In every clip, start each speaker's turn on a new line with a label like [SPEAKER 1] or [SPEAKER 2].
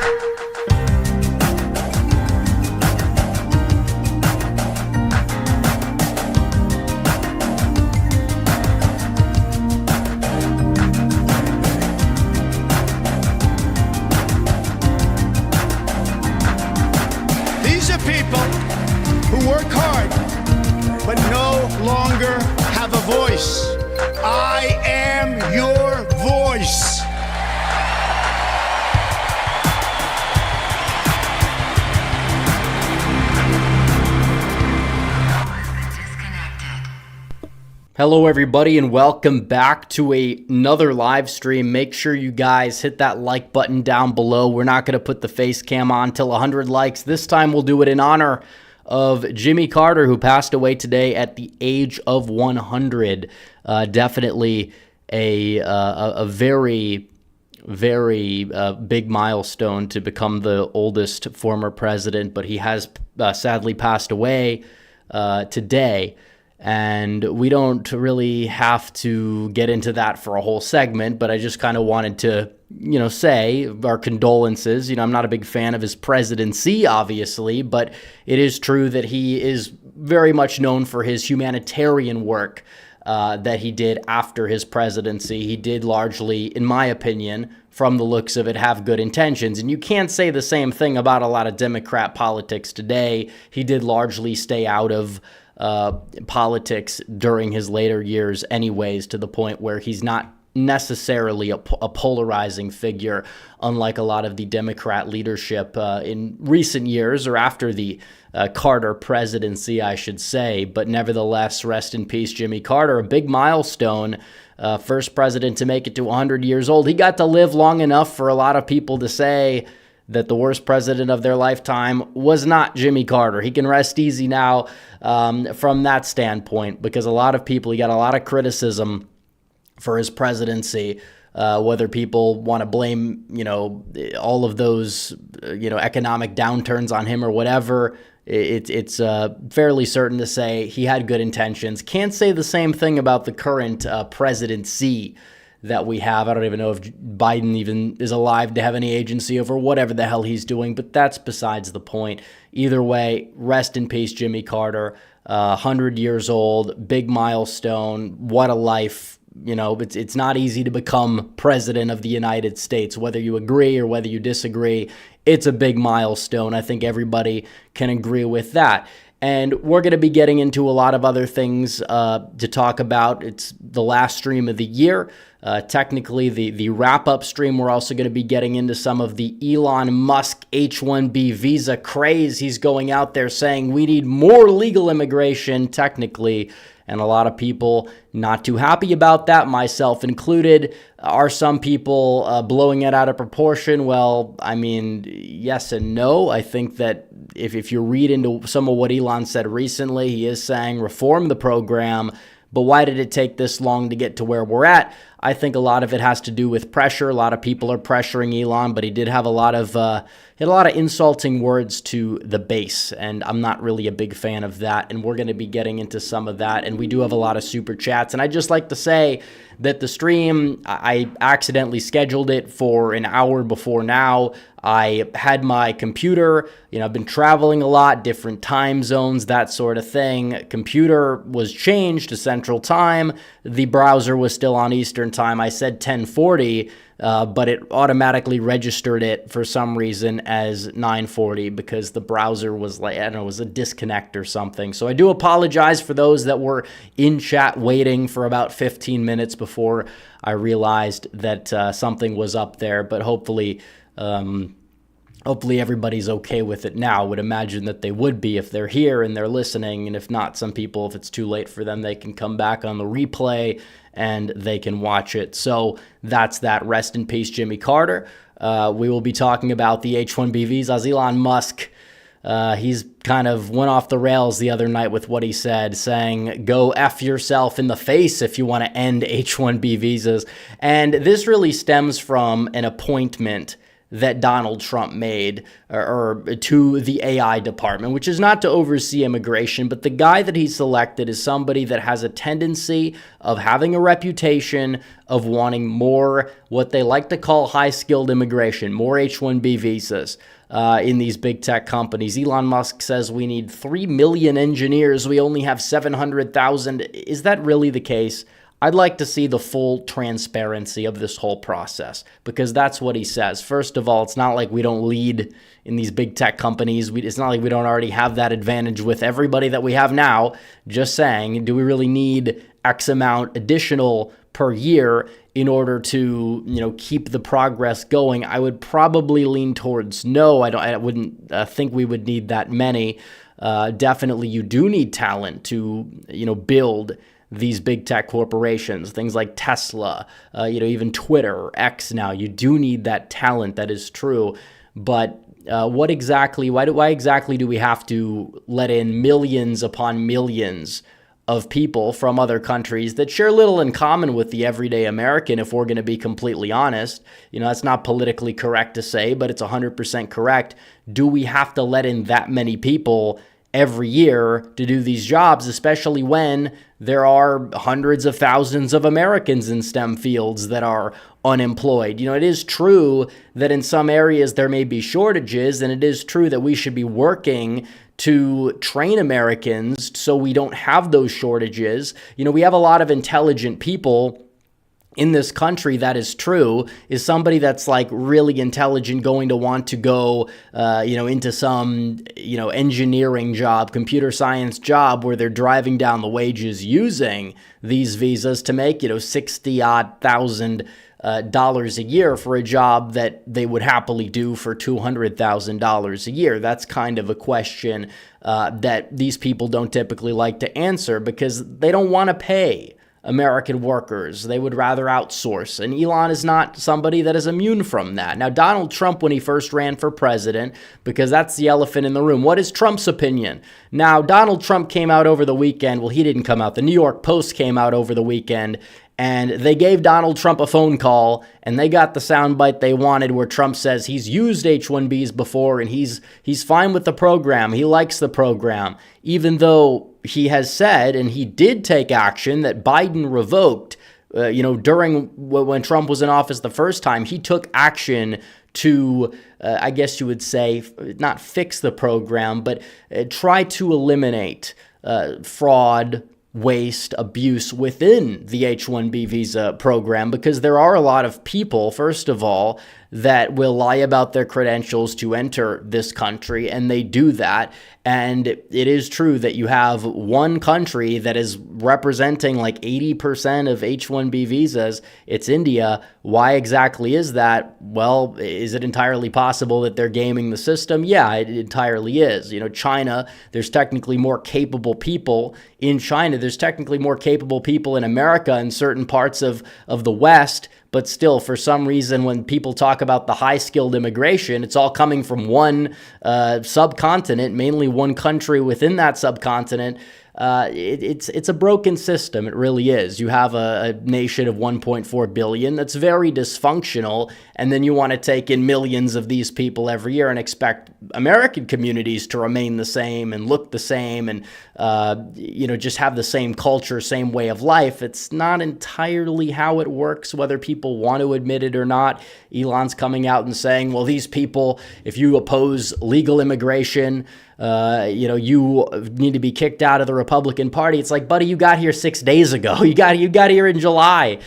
[SPEAKER 1] These are people who work hard but no longer have a voice. I am your voice.
[SPEAKER 2] Hello everybody and welcome back to another live stream. Make sure you guys hit that like button down below. We're not going to put the face cam on till 100 likes. This time we'll do it in honor of Jimmy Carter, who passed away today at the age of 100. Definitely a very big milestone to become the oldest former president, but he has sadly passed away today. And we don't really have to get into that for a whole segment, but I just kind of wanted to, say our condolences. I'm not a big fan of his presidency, obviously, but it is true that he is very much known for his humanitarian work that he did after his presidency. He did largely, in my opinion, from the looks of it, have good intentions. And you can't say the same thing about a lot of Democrat politics today. He did largely stay out of politics during his later years anyways, to the point where he's not necessarily a polarizing figure, unlike a lot of the Democrat leadership in recent years, or after the Carter presidency, I should say. But nevertheless, rest in peace, Jimmy Carter, a big milestone. First president to make it to 100 years old. He got to live long enough for a lot of people to say that the worst president of their lifetime was not Jimmy Carter. He can rest easy now from that standpoint, because a lot of people, he got a lot of criticism for his presidency, whether people want to blame, all of those, economic downturns on him or whatever. It's fairly certain to say he had good intentions. Can't say the same thing about the current presidency that we have. I don't even know if Biden even is alive to have any agency over whatever the hell he's doing, but that's besides the point. Either way, rest in peace, Jimmy Carter. 100 years old, big milestone. What a life. It's not easy to become president of the United States, whether you agree or whether you disagree. It's a big milestone. I think everybody can agree with that. And we're going to be getting into a lot of other things to talk about. It's the last stream of the year. Technically, the wrap-up stream. We're also going to be getting into some of the Elon Musk H1B visa craze. He's going out there saying we need more legal immigration, technically. And a lot of people not too happy about that, myself included. Are some people blowing it out of proportion? Well, I mean, yes and no. I think that if you read into some of what Elon said recently, he is saying reform the program. But why did it take this long to get to where we're at? I think a lot of it has to do with pressure. A lot of people are pressuring Elon, but he did have a lot of insulting words to the base, and I'm not really a big fan of that. And we're going to be getting into some of that, and we do have a lot of super chats. And I just like to say that the stream, I accidentally scheduled it for an hour before now. I had my computer, I've been traveling a lot, different time zones, that sort of thing. Computer was changed to Central Time. The browser was still on Eastern Time. I said 1040, but it automatically registered it for some reason as 940 because the browser was like, I don't know, it was a disconnect or something. So I do apologize for those that were in chat waiting for about 15 minutes before I realized that something was up there, but hopefully everybody's okay with it now. I would imagine that they would be if they're here and they're listening. And if not, some people, if it's too late for them, they can come back on the replay and they can watch it. So that's that. Rest in peace, Jimmy Carter. We will be talking about the H1B visas. Elon Musk, he's kind of went off the rails the other night with what he said, saying, go F yourself in the face if you want to end H1B visas. And this really stems from an appointment that Donald Trump made or to the AI department, which is not to oversee immigration, but the guy that he selected is somebody that has a tendency of having a reputation of wanting more, what they like to call high-skilled immigration, more H1B visas. In these big tech companies. Elon Musk says we need 3 million engineers. We only have 700,000. Is that really the case? I'd like to see the full transparency of this whole process, because that's what he says. First of all, it's not like we don't lead in these big tech companies. It's not like we don't already have that advantage with everybody that we have now. Just saying, do we really need X amount additional per year in order to, keep the progress going? I would probably lean towards no. I wouldn't think we would need that many. Definitely, you do need talent to, build these big tech corporations, things like Tesla, even Twitter, X now. You do need that talent. That is true. But why exactly do we have to let in millions upon millions of people from other countries that share little in common with the everyday American, if we're going to be completely honest? That's not politically correct to say, but it's 100% correct. Do we have to let in that many people every year to do these jobs, especially when there are hundreds of thousands of Americans in STEM fields that are unemployed? It is true that in some areas there may be shortages, and it is true that we should be working to train Americans so we don't have those shortages. We have a lot of intelligent people in this country. That is true. Is somebody that's like really intelligent going to want to go, into some, engineering job, computer science job where they're driving down the wages using these visas to make, $60,000 a year for a job that they would happily do for $200,000 a year? That's kind of a question that these people don't typically like to answer, because they don't want to pay American workers. They would rather outsource. And Elon is not somebody that is immune from that. Now, Donald Trump, when he first ran for president, because that's the elephant in the room, what is Trump's opinion? Now, Donald Trump came out over the weekend. Well, he didn't come out. The New York Post came out over the weekend, and they gave Donald Trump a phone call, and they got the soundbite they wanted, where Trump says he's used H-1Bs before and he's fine with the program. He likes the program, even though he has said, and he did take action, that Biden revoked, during when Trump was in office the first time. He took action to, I guess you would say, not fix the program, but try to eliminate fraud, waste, abuse within the H-1B visa program, because there are a lot of people, first of all, that will lie about their credentials to enter this country, and they do that. And it is true that you have one country that is representing like 80% of H-1B visas. It's India. Why exactly is that? Well, is it entirely possible that they're gaming the system? Yeah, it entirely is. China, there's technically more capable people in China. There's technically more capable people in America and certain parts of the West. But still, for some reason, when people talk about the high-skilled immigration, it's all coming from one subcontinent, mainly one country within that subcontinent. It's a broken system. It really is. You have a nation of 1.4 billion that's very dysfunctional, and then you want to take in millions of these people every year and expect American communities to remain the same and look the same and just have the same culture, same way of life. It's not entirely how it works, whether people want to admit it or not. Elon's coming out and saying, well, these people, if you oppose legal immigration, you need to be kicked out of the Republican Party. It's like, buddy, you got here 6 days ago. You got here in July.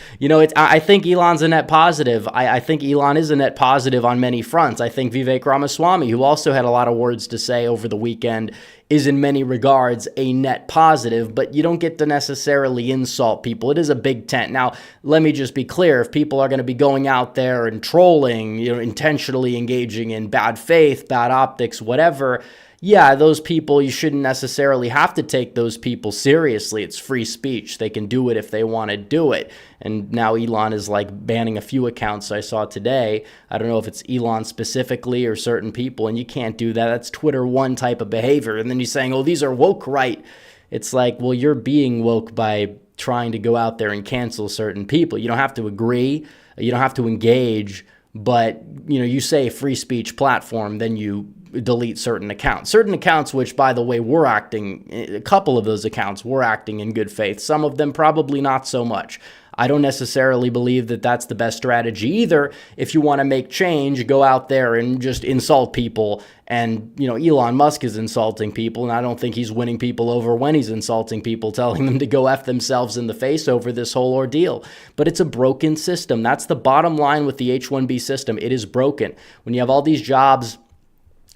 [SPEAKER 2] I think Elon's a net positive. I think Elon is a net positive on many fronts. I think Vivek Ramaswamy, who also had a lot of words to say over the weekend, is in many regards a net positive, but you don't get to necessarily insult people. It is a big tent. Now, let me just be clear. If people are going to be going out there and trolling, intentionally engaging in bad faith, bad optics, whatever, yeah, those people, you shouldn't necessarily have to take those people seriously. It's free speech. They can do it if they want to do it. And now Elon is like banning a few accounts I saw today. I don't know if it's Elon specifically or certain people, and you can't do that. That's Twitter one type of behavior. And then you're saying, oh, these are woke right. It's like, well, you're being woke by trying to go out there and cancel certain people. You don't have to agree. You don't have to engage, but you say free speech platform, then you delete certain accounts, which, by the way, a couple of those accounts were acting in good faith. Some of them probably not so much. I don't necessarily believe that that's the best strategy either. If you want to make change, go out there and just insult people. And, Elon Musk is insulting people, and I don't think he's winning people over when he's insulting people, telling them to go F themselves in the face over this whole ordeal. But it's a broken system. That's the bottom line with the H1B system. It is broken. When you have all these jobs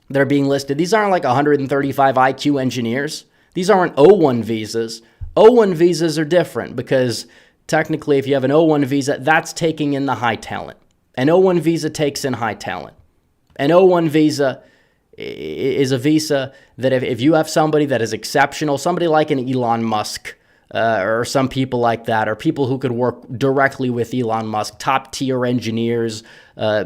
[SPEAKER 2] that are being listed, these aren't like 135 IQ engineers. These aren't O1 visas. O1 visas are different because technically, if you have an O1 visa, that's taking in the high talent. An O1 visa takes in high talent. An O1 visa is a visa that if you have somebody that is exceptional, somebody like an Elon Musk, or some people like that, or people who could work directly with Elon Musk, top tier engineers,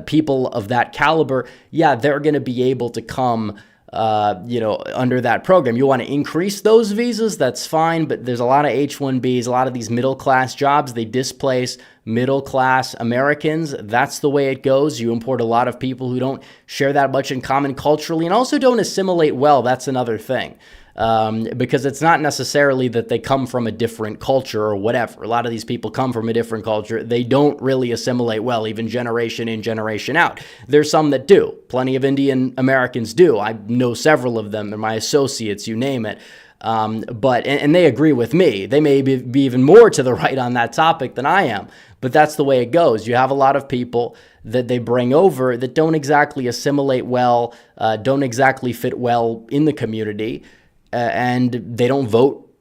[SPEAKER 2] people of that caliber, yeah, they're going to be able to come under that program. You want to increase those visas, that's fine, but there's a lot of H1Bs, a lot of these middle-class jobs, they displace middle-class Americans. That's the way it goes. You import a lot of people who don't share that much in common culturally and also don't assimilate well. That's another thing. Because it's not necessarily that they come from a different culture or whatever. A lot of these people come from a different culture. They don't really assimilate well, even generation in, generation out. There's some that do. Plenty of Indian Americans do. I know several of them. They're my associates, you name it. But they agree with me. They may be even more to the right on that topic than I am. But that's the way it goes. You have a lot of people that they bring over that don't exactly assimilate well, don't exactly fit well in the community. And they don't vote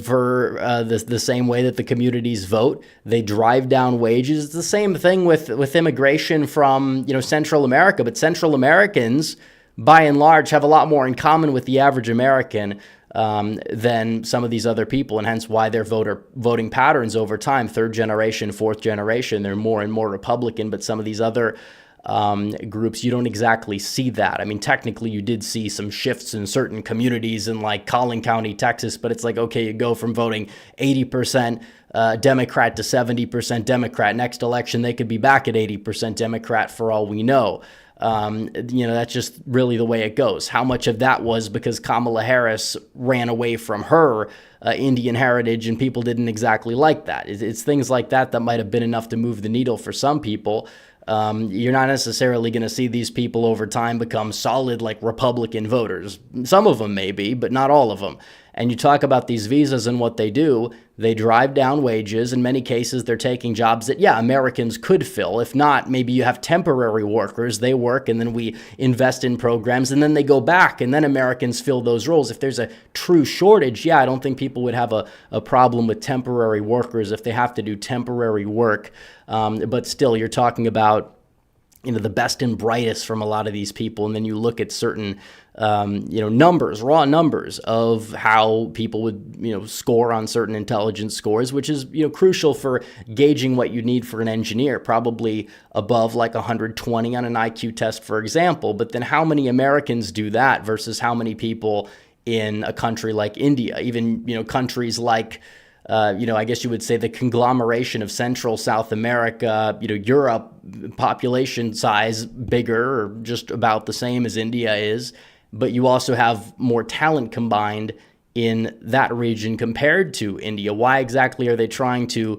[SPEAKER 2] for the same way that the communities vote. They drive down wages. It's the same thing with immigration from Central America. But Central Americans, by and large, have a lot more in common with the average American than some of these other people, and hence why their voting patterns over time, third generation, fourth generation, they're more and more Republican. But some of these other groups, you don't exactly see that. I mean, technically you did see some shifts in certain communities in like Collin County, Texas, but it's like, okay, you go from voting 80% Democrat to 70% Democrat. Next election, they could be back at 80% Democrat for all we know. That's just really the way it goes. How much of that was because Kamala Harris ran away from her Indian heritage and people didn't exactly like that? It's things like that that might have been enough to move the needle for some people. You're not necessarily going to see these people over time become solid like Republican voters. Some of them may be, but not all of them. And you talk about these visas and what they do, they drive down wages. In many cases, they're taking jobs that, Americans could fill. If not, maybe you have temporary workers. They work and then we invest in programs and then they go back and then Americans fill those roles. If there's a true shortage, I don't think people would have a problem with temporary workers if they have to do temporary work. But still, you're talking about the best and brightest from a lot of these people. And then you look at certain, numbers, raw numbers of how people would, score on certain intelligence scores, which is, crucial for gauging what you need for an engineer, probably above like 120 on an IQ test, for example. But then how many Americans do that versus how many people in a country like India, even, countries like, I guess you would say the conglomeration of Central South America, Europe, population size bigger or just about the same as India is, but you also have more talent combined in that region compared to India. Why exactly are they trying to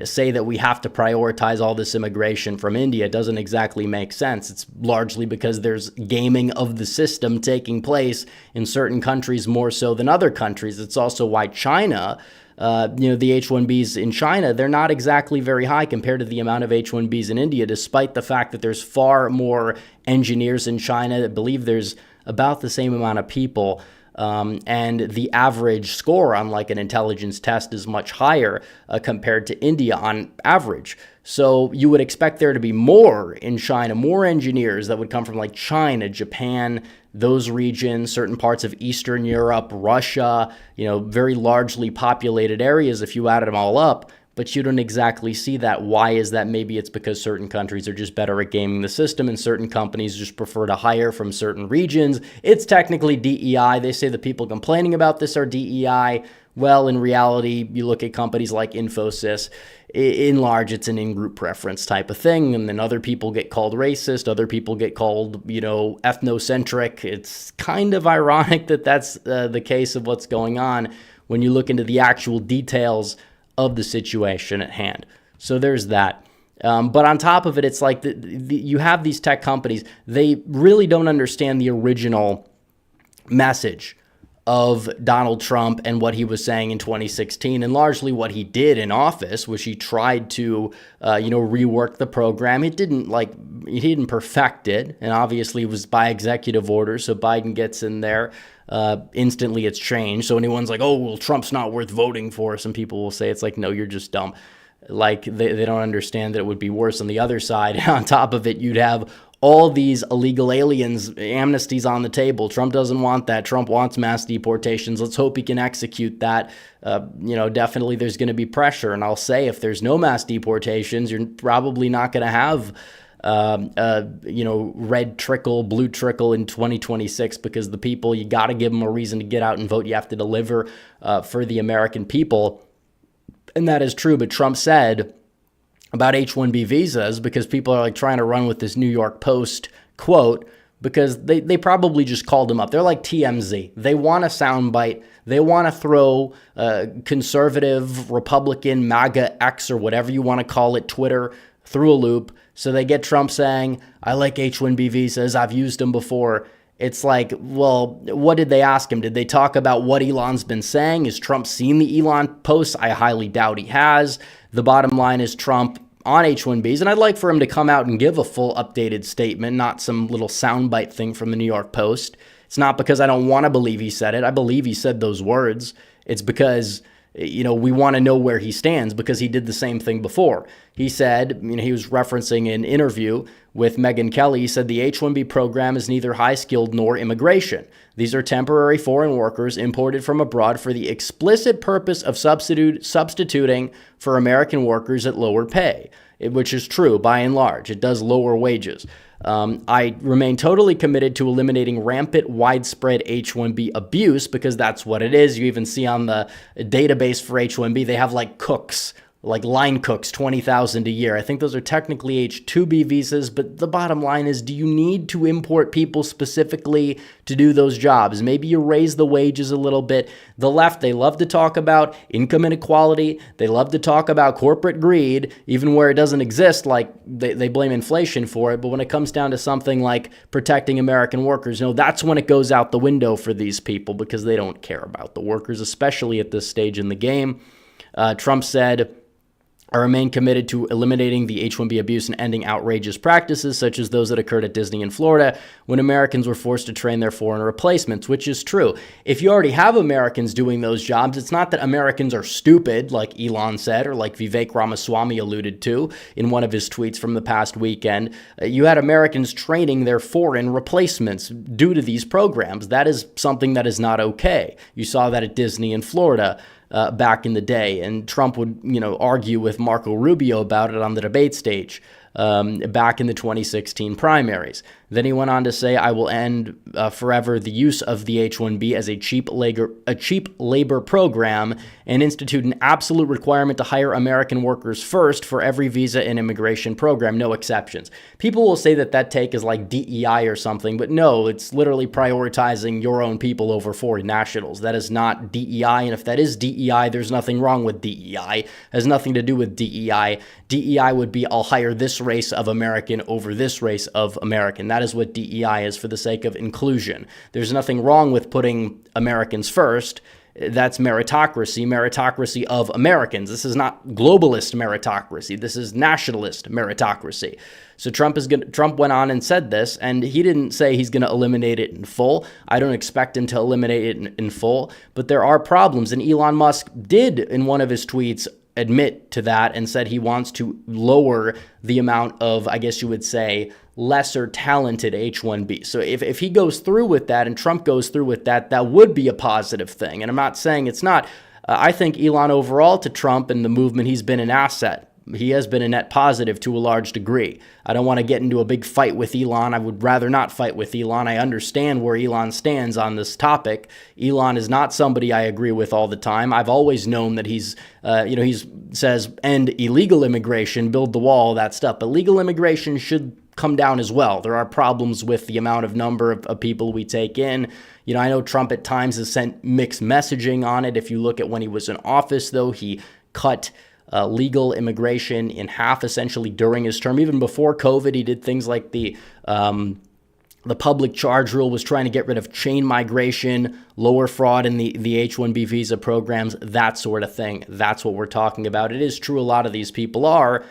[SPEAKER 2] say that we have to prioritize all this immigration from India? It doesn't exactly make sense. It's largely because there's gaming of the system taking place in certain countries more so than other countries. It's also why China, the H1Bs in China, they're not exactly very high compared to the amount of H1Bs in India, despite the fact that there's far more engineers in China. I believe there's about the same amount of people. And the average score on like an intelligence test is much higher compared to India on average. So you would expect there to be more in China, more engineers that would come from like China, Japan, those regions, certain parts of Eastern Europe, Russia, very largely populated areas if you added them all up. But you don't exactly see that. Why is that? Maybe it's because certain countries are just better at gaming the system and certain companies just prefer to hire from certain regions. It's technically DEI. They say the people complaining about this are DEI, Well, in reality, you look at companies like Infosys, in large, it's an in-group preference type of thing. And then other people get called racist. Other people get called, ethnocentric. It's kind of ironic that that's the case of what's going on when you look into the actual details of the situation at hand. So there's that. But on top of it, it's like you have these tech companies. They really don't understand the original message of Donald Trump and what he was saying in 2016, and largely what he did in office, which he tried to, rework the program. He didn't perfect it, and obviously it was by executive order. So Biden gets in there, instantly it's changed. So anyone's like, oh, well, Trump's not worth voting for. Some people will say it's like, no, you're just dumb. Like they don't understand that it would be worse on the other side. On top of it, you'd have all these illegal aliens, amnesties on the table. Trump doesn't want that. Trump wants mass deportations. Let's hope he can execute that. Definitely there's going to be pressure. And I'll say, if there's no mass deportations, you're probably not going to have, red trickle, blue trickle in 2026, because the people, you got to give them a reason to get out and vote. You have to deliver for the American people. And that is true. But Trump said about H1B visas, because people are like trying to run with this New York Post quote, because they probably just called him up. They're like TMZ. They want a soundbite. They want to throw conservative, Republican, MAGA X, or whatever you want to call it, Twitter, through a loop. So they get Trump saying, I like H1B visas. I've used them before. It's like, well, what did they ask him? Did they talk about what Elon's been saying? Has Trump seen the Elon posts? I highly doubt he has. The bottom line is Trump on H1Bs, and I'd like for him to come out and give a full updated statement, not some little soundbite thing from the New York Post. It's not because I don't want to believe he said it. I believe he said those words. It's because, we want to know where he stands, because he did the same thing before. He said, he was referencing an interview with Megyn Kelly. He said the H-1B program is neither high-skilled nor immigration. These are temporary foreign workers imported from abroad for the explicit purpose of substituting for American workers at lower pay, which is true by and large. It does lower wages. I remain totally committed to eliminating rampant, widespread H-1B abuse, because that's what it is. You even see on the database for H-1B, they have like cooks, like line cooks, 20,000 a year. I think those are technically H-2B visas, but the bottom line is, do you need to import people specifically to do those jobs? Maybe you raise the wages a little bit. The left, they love to talk about income inequality. They love to talk about corporate greed, even where it doesn't exist. Like they blame inflation for it. But when it comes down to something like protecting American workers, that's when it goes out the window for these people, because they don't care about the workers, especially at this stage in the game. Trump said, I remain committed to eliminating the H-1B abuse and ending outrageous practices such as those that occurred at Disney in Florida when Americans were forced to train their foreign replacements, which is true. If you already have Americans doing those jobs, it's not that Americans are stupid, like Elon said, or like Vivek Ramaswamy alluded to in one of his tweets from the past weekend. You had Americans training their foreign replacements due to these programs. That is something that is not okay. You saw that at Disney in Florida. Back in the day, and Trump would, argue with Marco Rubio about it on the debate stage back in the 2016 primaries. Then he went on to say, I will end forever the use of the H-1B as a cheap labor program and institute an absolute requirement to hire American workers first for every visa and immigration program, no exceptions. People will say that take is like DEI or something, but no, it's literally prioritizing your own people over foreign nationals. That is not DEI, and if that is DEI, there's nothing wrong with DEI. It has nothing to do with DEI. DEI would be, I'll hire this race of American over this race of American. That is what DEI is, for the sake of inclusion. There's nothing wrong with putting Americans first. That's meritocracy of Americans. This is not globalist meritocracy. This is nationalist meritocracy. So Trump went on and said this, and he didn't say he's going to eliminate it in full. I don't expect him to eliminate it in full, but there are problems. And Elon Musk did, in one of his tweets, admit to that and said he wants to lower the amount of, I guess you would say, lesser talented H-1B. So if he goes through with that and Trump goes through with that, that would be a positive thing. And I'm not saying it's not. I think Elon overall to Trump and the movement, he's been an asset. he has been a net positive to a large degree. I don't want to get into a big fight with Elon. I would rather not fight with Elon. I understand where Elon stands on this topic. Elon is not somebody I agree with all the time. I've always known that he says end illegal immigration, build the wall, that stuff. But legal immigration should come down as well. There are problems with the amount of number of people we take in. I know Trump at times has sent mixed messaging on it. If you look at when he was in office, though, he cut legal immigration in half essentially during his term. Even before COVID, he did things like the public charge rule, was trying to get rid of chain migration, lower fraud in the H1B visa programs, that sort of thing. That's what we're talking about. It is true a lot of these people are,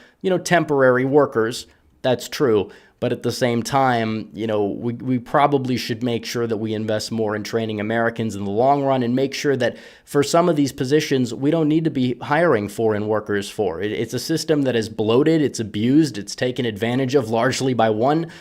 [SPEAKER 2] temporary workers. That's true. But at the same time, we probably should make sure that we invest more in training Americans in the long run, and make sure that for some of these positions, we don't need to be hiring foreign workers for. It's a system that is bloated, it's abused, it's taken advantage of largely by one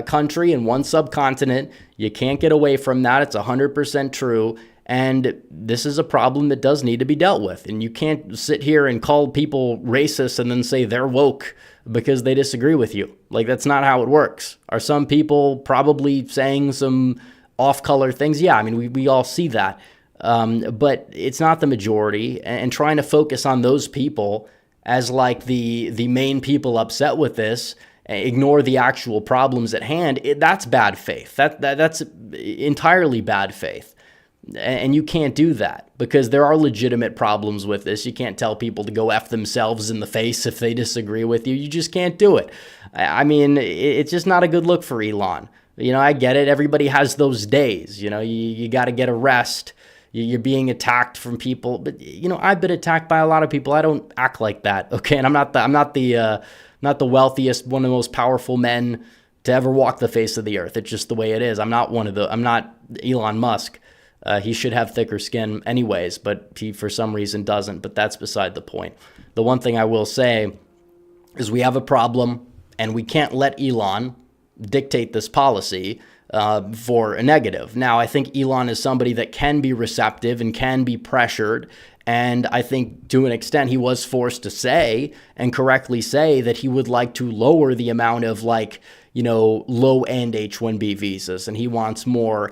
[SPEAKER 2] country and one subcontinent. You can't get away from that. It's 100% true. And this is a problem that does need to be dealt with. And you can't sit here and call people racist and then say they're woke because they disagree with you. Like, that's not how it works. Are some people probably saying some off-color things? Yeah, I mean, we all see that. But it's not the majority. And trying to focus on those people as like the main people upset with this, ignore the actual problems at hand, that's bad faith. That's entirely bad faith. And you can't do that because there are legitimate problems with this. You can't tell people to go F themselves in the face if they disagree with you. You just can't do it. I mean, it's just not a good look for Elon. I get it. Everybody has those days. You got to get a rest. You're being attacked from people. But, I've been attacked by a lot of people. I don't act like that. Okay. And I'm not the wealthiest, one of the most powerful men to ever walk the face of the earth. It's just the way it is. I'm not Elon Musk. He should have thicker skin anyways, but he for some reason doesn't. But that's beside the point. The one thing I will say is we have a problem, and we can't let Elon dictate this policy for a negative. Now, I think Elon is somebody that can be receptive and can be pressured. And I think to an extent he was forced to say, and correctly say, that he would like to lower the amount of low-end H1B visas, and he wants more,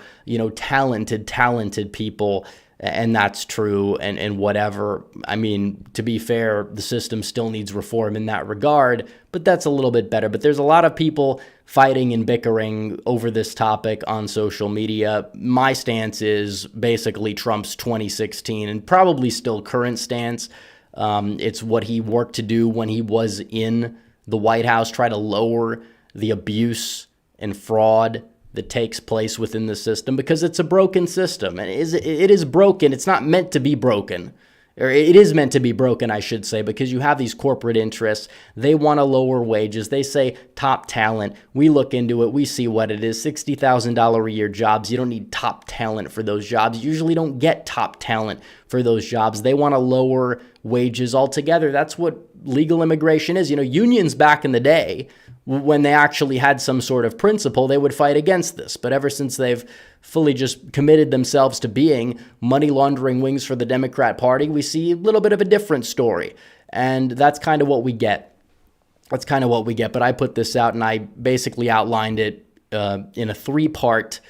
[SPEAKER 2] talented people, and that's true, and whatever. I mean, to be fair, the system still needs reform in that regard, but that's a little bit better. But there's a lot of people fighting and bickering over this topic on social media. My stance is basically Trump's 2016 and probably still current stance. It's what he worked to do when he was in the White House, try to lower the abuse and fraud that takes place within the system, because it's a broken system, and it is broken. It's not meant to be broken, or it is meant to be broken, I should say, because you have these corporate interests. They want to lower wages. They say top talent. We look into it. We see what it is. $60,000 a year jobs. You don't need top talent for those jobs. You usually don't get top talent for those jobs. They want to lower wages altogether. That's what legal immigration is. Unions back in the day, when they actually had some sort of principle, they would fight against this. But ever since they've fully just committed themselves to being money laundering wings for the Democrat Party, we see a little bit of a different story. And that's kind of what we get. But I put this out and I basically outlined it in a 3-part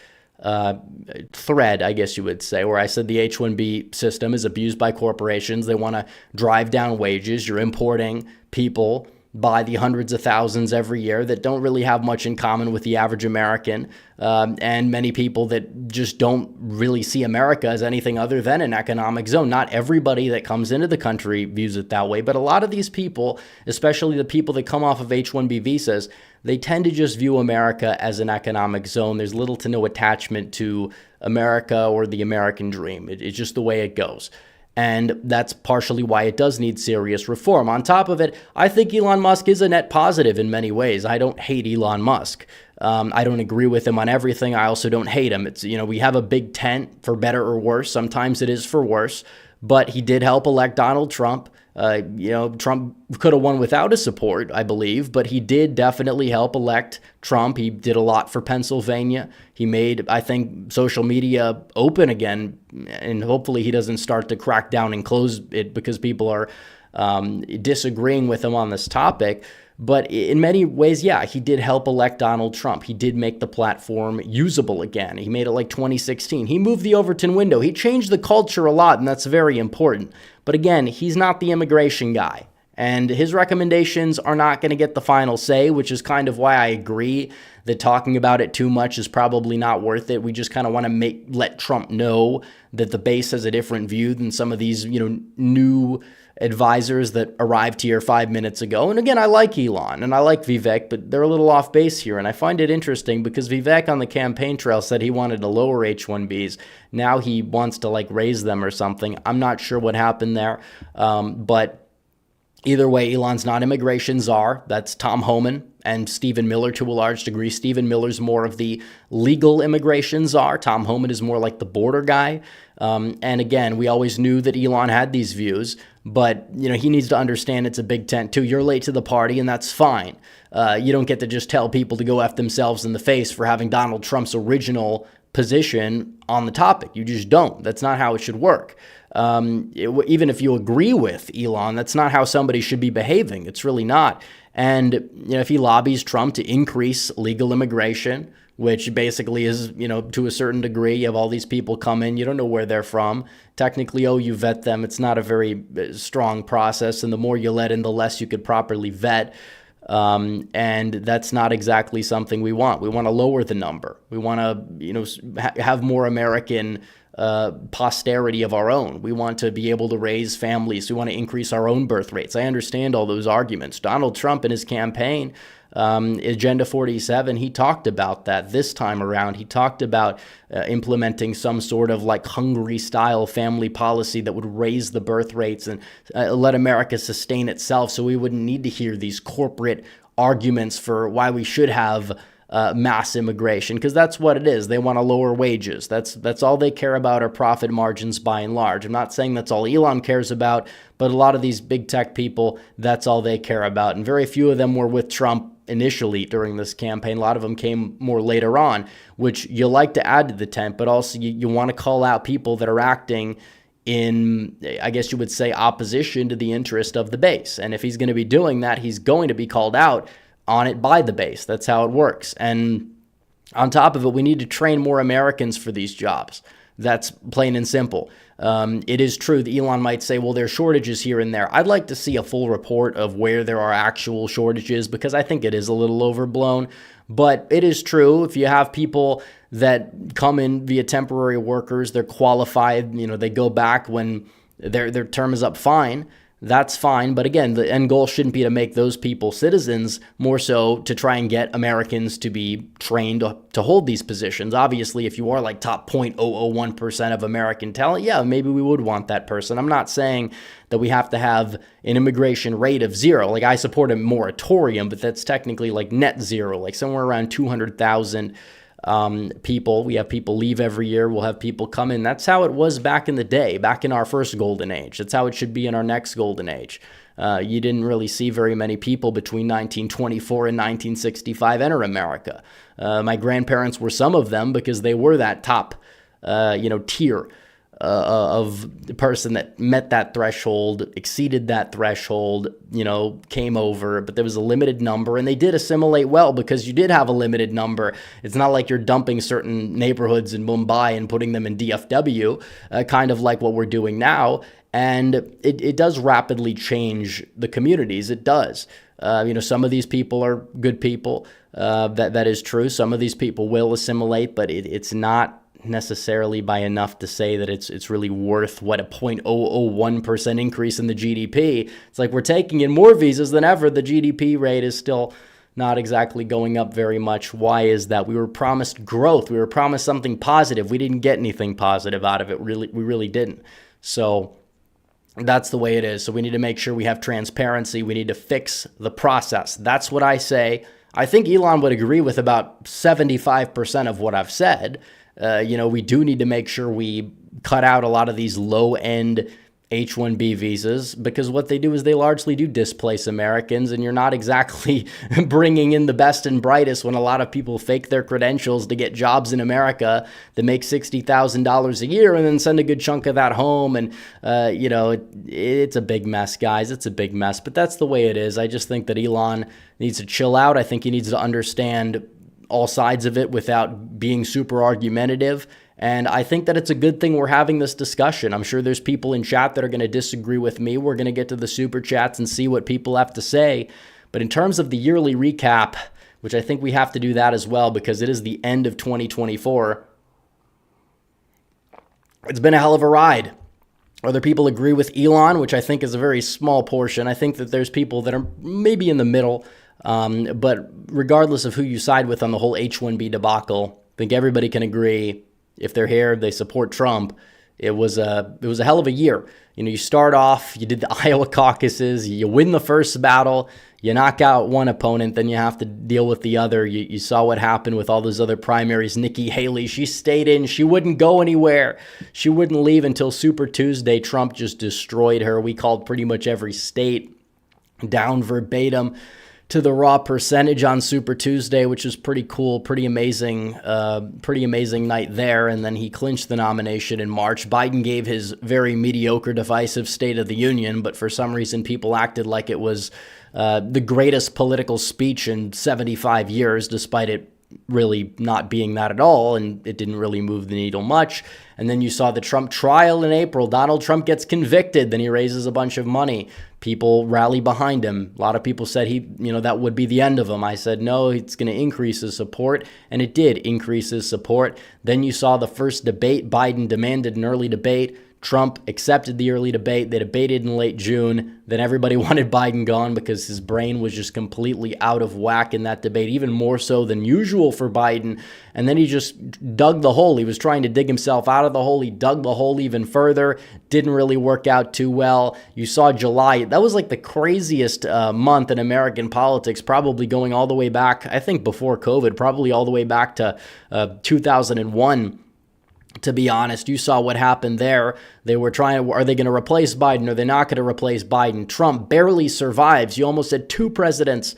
[SPEAKER 2] thread, I guess you would say, where I said the H1B system is abused by corporations. They want to drive down wages. You're importing people by the hundreds of thousands every year that don't really have much in common with the average American, and many people that just don't really see America as anything other than an economic zone. Not everybody that comes into the country views it that way, but a lot of these people, especially the people that come off of H1B visas, they tend to just view America as an economic zone. There's little to no attachment to America or the American dream. It's just the way it goes. And that's partially why it does need serious reform. On top of it, I think Elon Musk is a net positive in many ways. I don't hate Elon Musk. I don't agree with him on everything. I also don't hate him. It's, we have a big tent for better or worse. Sometimes it is for worse, but he did help elect Donald Trump. Trump could have won without his support, I believe, but he did definitely help elect Trump. He did a lot for Pennsylvania. He made, I think, social media open again, and hopefully he doesn't start to crack down and close it because people are disagreeing with him on this topic. But in many ways, yeah, he did help elect Donald Trump. He did make the platform usable again. He made it like 2016. He moved the Overton window. He changed the culture a lot, and that's very important. But again, he's not the immigration guy. And his recommendations are not going to get the final say, which is kind of why I agree that talking about it too much is probably not worth it. We just kind of want to let Trump know that the base has a different view than some of these, new advisors that arrived here 5 minutes ago. And again, I like Elon and I like Vivek, but they're a little off base here. And I find it interesting because Vivek on the campaign trail said he wanted to lower H1Bs. Now he wants to raise them or something. I'm not sure what happened there, but either way, Elon's not immigration czar. That's Tom Homan and Stephen Miller to a large degree. Stephen Miller's more of the legal immigration czar. Tom Homan is more like the border guy. And again, we always knew that Elon had these views, but he needs to understand it's a big tent too. You're late to the party, and that's fine. You don't get to just tell people to go F themselves in the face for having Donald Trump's original position on the topic. You just don't. That's not how it should work. Even if you agree with Elon, that's not how somebody should be behaving. It's really not. And if he lobbies Trump to increase legal immigration, which basically is, to a certain degree, you have all these people come in, you don't know where they're from. Technically, you vet them. It's not a very strong process. And the more you let in, the less you could properly vet. And that's not exactly something we want. We want to lower the number. We want to, have more American posterity of our own. We want to be able to raise families. We want to increase our own birth rates. I understand all those arguments. Donald Trump in his campaign, Agenda 47, he talked about that this time around. He talked about implementing some sort of Hungary-style family policy that would raise the birth rates and let America sustain itself, so we wouldn't need to hear these corporate arguments for why we should have mass immigration, because that's what it is. They want to lower wages. That's all they care about are profit margins by and large. I'm not saying that's all Elon cares about, but a lot of these big tech people, that's all they care about. And very few of them were with Trump initially during this campaign. A lot of them came more later on, which you like to add to the tent, but also you want to call out people that are acting in, I guess you would say, opposition to the interest of the base. And if he's going to be doing that, he's going to be called out on it by the base. That's how it works. And on top of it, we need to train more Americans for these jobs. That's plain and simple. It is true that Elon might say, well, there's shortages here and there. I'd like to see a full report of where there are actual shortages, because I think it is a little overblown. But it is true, if you have people that come in via temporary workers, they're qualified, they go back when their term is up, fine. That's fine. But again, the end goal shouldn't be to make those people citizens, more so to try and get Americans to be trained to hold these positions. Obviously, if you are top 0.001% of American talent, yeah, maybe we would want that person. I'm not saying that we have to have an immigration rate of zero. I support a moratorium, but that's technically net zero, somewhere around 200,000 people. We have people leave every year. We'll have people come in. That's how it was back in the day, back in our first golden age. That's how it should be in our next golden age. You didn't really see very many people between 1924 and 1965 enter America. My grandparents were some of them because they were that top, tier of the person that met that threshold, exceeded that threshold, came over, but there was a limited number, and they did assimilate well because you did have a limited number. It's not like you're dumping certain neighborhoods in Mumbai and putting them in DFW, kind of like what we're doing now. And it does rapidly change the communities. It does. Some of these people are good people. That is true. Some of these people will assimilate, but it's not necessarily by enough to say that it's really worth what a 0.001% increase in the GDP. It's we're taking in more visas than ever. The GDP rate is still not exactly going up very much. Why is that? We were promised growth. We were promised something positive. We didn't get anything positive out of it. We really didn't. So that's the way it is. So we need to make sure we have transparency. We need to fix the process. That's what I say. I think Elon would agree with about 75% of what I've said. We do need to make sure we cut out a lot of these low-end H1B visas, because what they do is they largely do displace Americans, and you're not exactly bringing in the best and brightest when a lot of people fake their credentials to get jobs in America that make $60,000 a year and then send a good chunk of that home. And, it's a big mess, guys. It's a big mess, but that's the way it is. I just think that Elon needs to chill out. I think he needs to understand all sides of it without being super argumentative. And I think that it's a good thing we're having this discussion. I'm sure there's people in chat that are going to disagree with me. We're going to get to the super chats and see what people have to say. But in terms of the yearly recap, which I think we have to do that as well because it is the end of 2024, it's been a hell of a ride. Other people agree with Elon, which I think is a very small portion. I think that there's people that are maybe in the middle. But regardless of who you side with on the whole H1B debacle, I think everybody can agree, if they're here, they support Trump. It was a hell of a year. You start off, you did the Iowa caucuses, you win the first battle, you knock out one opponent, then you have to deal with the other. You saw what happened with all those other primaries. Nikki Haley, she stayed in. She wouldn't go anywhere. She wouldn't leave until Super Tuesday. Trump just destroyed her. We called pretty much every state down verbatim to the raw percentage on Super Tuesday, which is pretty cool, pretty amazing night there. And then he clinched the nomination in March. Biden gave his very mediocre, divisive State of the Union, but for some reason people acted like it was the greatest political speech in 75 years, despite it really not being that at all, and it didn't really move the needle much. And then you saw the Trump trial in April. Donald Trump gets convicted, then he raises a bunch of money. People rally behind him. A lot of people said that would be the end of him. I said, no, it's going to increase his support, and it did increase his support. Then you saw the first debate. Biden demanded an early debate. Trump accepted the early debate. They debated in late June. Then everybody wanted Biden gone because his brain was just completely out of whack in that debate, even more so than usual for Biden. And then he just dug the hole. He was trying to dig himself out of the hole. He dug the hole even further. Didn't really work out too well. You saw July. That was like the craziest month in American politics, probably going all the way back, I think before COVID, probably all the way back to 2001. To be honest, you saw what happened there. They were are they going to replace Biden? Are they not going to replace Biden? Trump barely survives. You almost had two presidents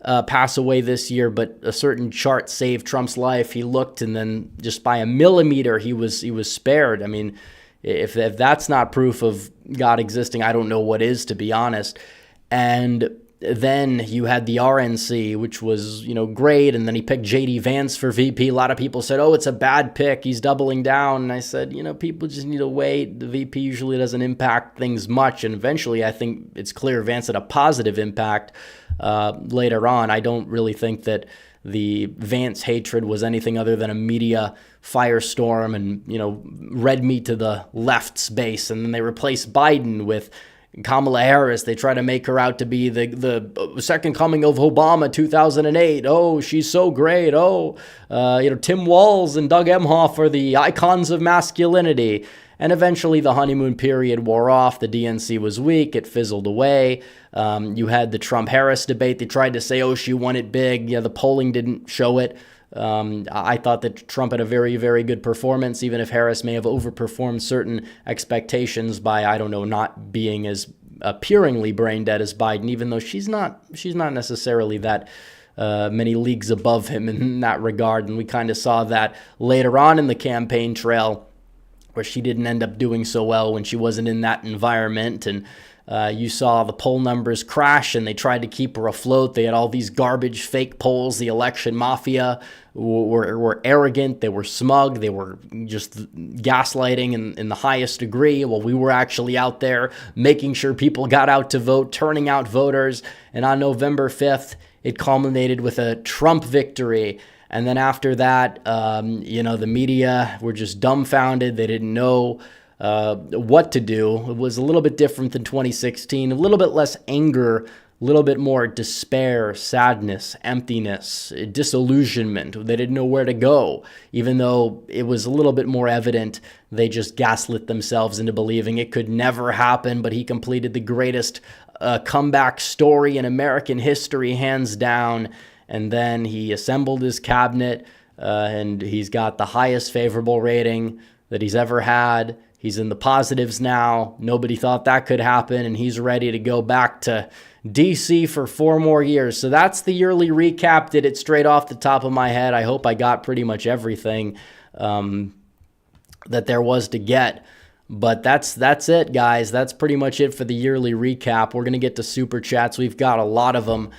[SPEAKER 2] pass away this year, but a certain chart saved Trump's life. He looked, and then just by a millimeter, he was spared. I mean, if that's not proof of God existing, I don't know what is, to be honest. And then you had the RNC, which was, great. And then he picked J.D. Vance for VP. A lot of people said, oh, it's a bad pick. He's doubling down. And I said, people just need to wait. The VP usually doesn't impact things much. And eventually, I think it's clear Vance had a positive impact later on. I don't really think that the Vance hatred was anything other than a media firestorm and, red meat to the left's base. And then they replaced Biden with Kamala Harris. They try to make her out to be the second coming of Obama 2008. Oh, she's so great. Oh, Tim Walz and Doug Emhoff are the icons of masculinity. And eventually the honeymoon period wore off. The DNC was weak. It fizzled away. You had the Trump-Harris debate. They tried to say, oh, she won it big. Yeah, the polling didn't show it. I thought that Trump had a very, very good performance, even if Harris may have overperformed certain expectations by, not being as appearingly brain dead as Biden, even though she's not necessarily that many leagues above him in that regard. And we kind of saw that later on in the campaign trail, where she didn't end up doing so well when she wasn't in that environment. And you saw the poll numbers crash, and they tried to keep her afloat. They had all these garbage fake polls. The election mafia were arrogant. They were smug. They were just gaslighting in the highest degree. Well, we were actually out there making sure people got out to vote, turning out voters. And on November 5th, it culminated with a Trump victory. And then after that, the media were just dumbfounded. They didn't know what to do. It was a little bit different than 2016, a little bit less anger, a little bit more despair, sadness, emptiness, disillusionment. They didn't know where to go, even though it was a little bit more evident. They just gaslit themselves into believing it could never happen, but he completed the greatest comeback story in American history, hands down. And then he assembled his cabinet, and he's got the highest favorable rating that he's ever had. He's in the positives now. Nobody thought that could happen, and he's ready to go back to D.C. for 4 more years. So that's the yearly recap. Did it straight off the top of my head. I hope I got pretty much everything that there was to get. But that's it, guys. That's pretty much it for the yearly recap. We're going to get to Super Chats. We've got a lot of them.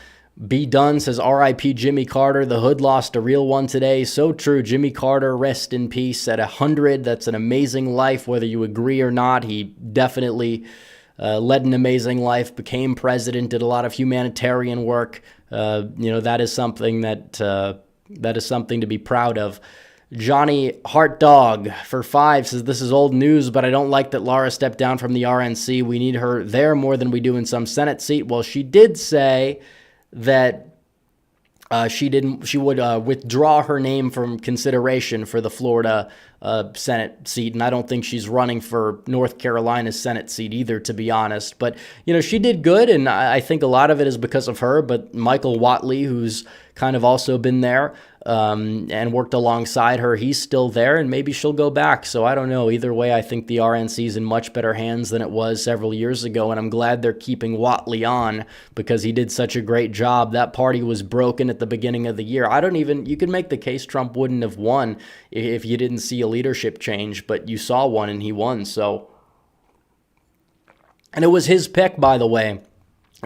[SPEAKER 2] B. Dunn says, R.I.P. Jimmy Carter. The hood lost a real one today. So true. Jimmy Carter, rest in peace at 100. That's an amazing life, whether you agree or not. He definitely led an amazing life, became president, did a lot of humanitarian work. That is something that is something to be proud of. Johnny Heart Dog for 5 says, this is old news, but I don't like that Lara stepped down from the RNC. We need her there more than we do in some Senate seat. Well, she did say that she would withdraw her name from consideration for the Florida Senate seat, and I don't think she's running for North Carolina's Senate seat either, to be honest. But, she did good, and I think a lot of it is because of her, but Michael Whatley, who's kind of also been there and worked alongside her, he's still there, and maybe she'll go back. So I don't know. Either way, I think the RNC is in much better hands than it was several years ago, and I'm glad they're keeping Whatley on because he did such a great job. That party was broken at the beginning of the year. You could make the case Trump wouldn't have won if you didn't see a leadership change, but you saw one and he won. So, and it was his pick, by the way.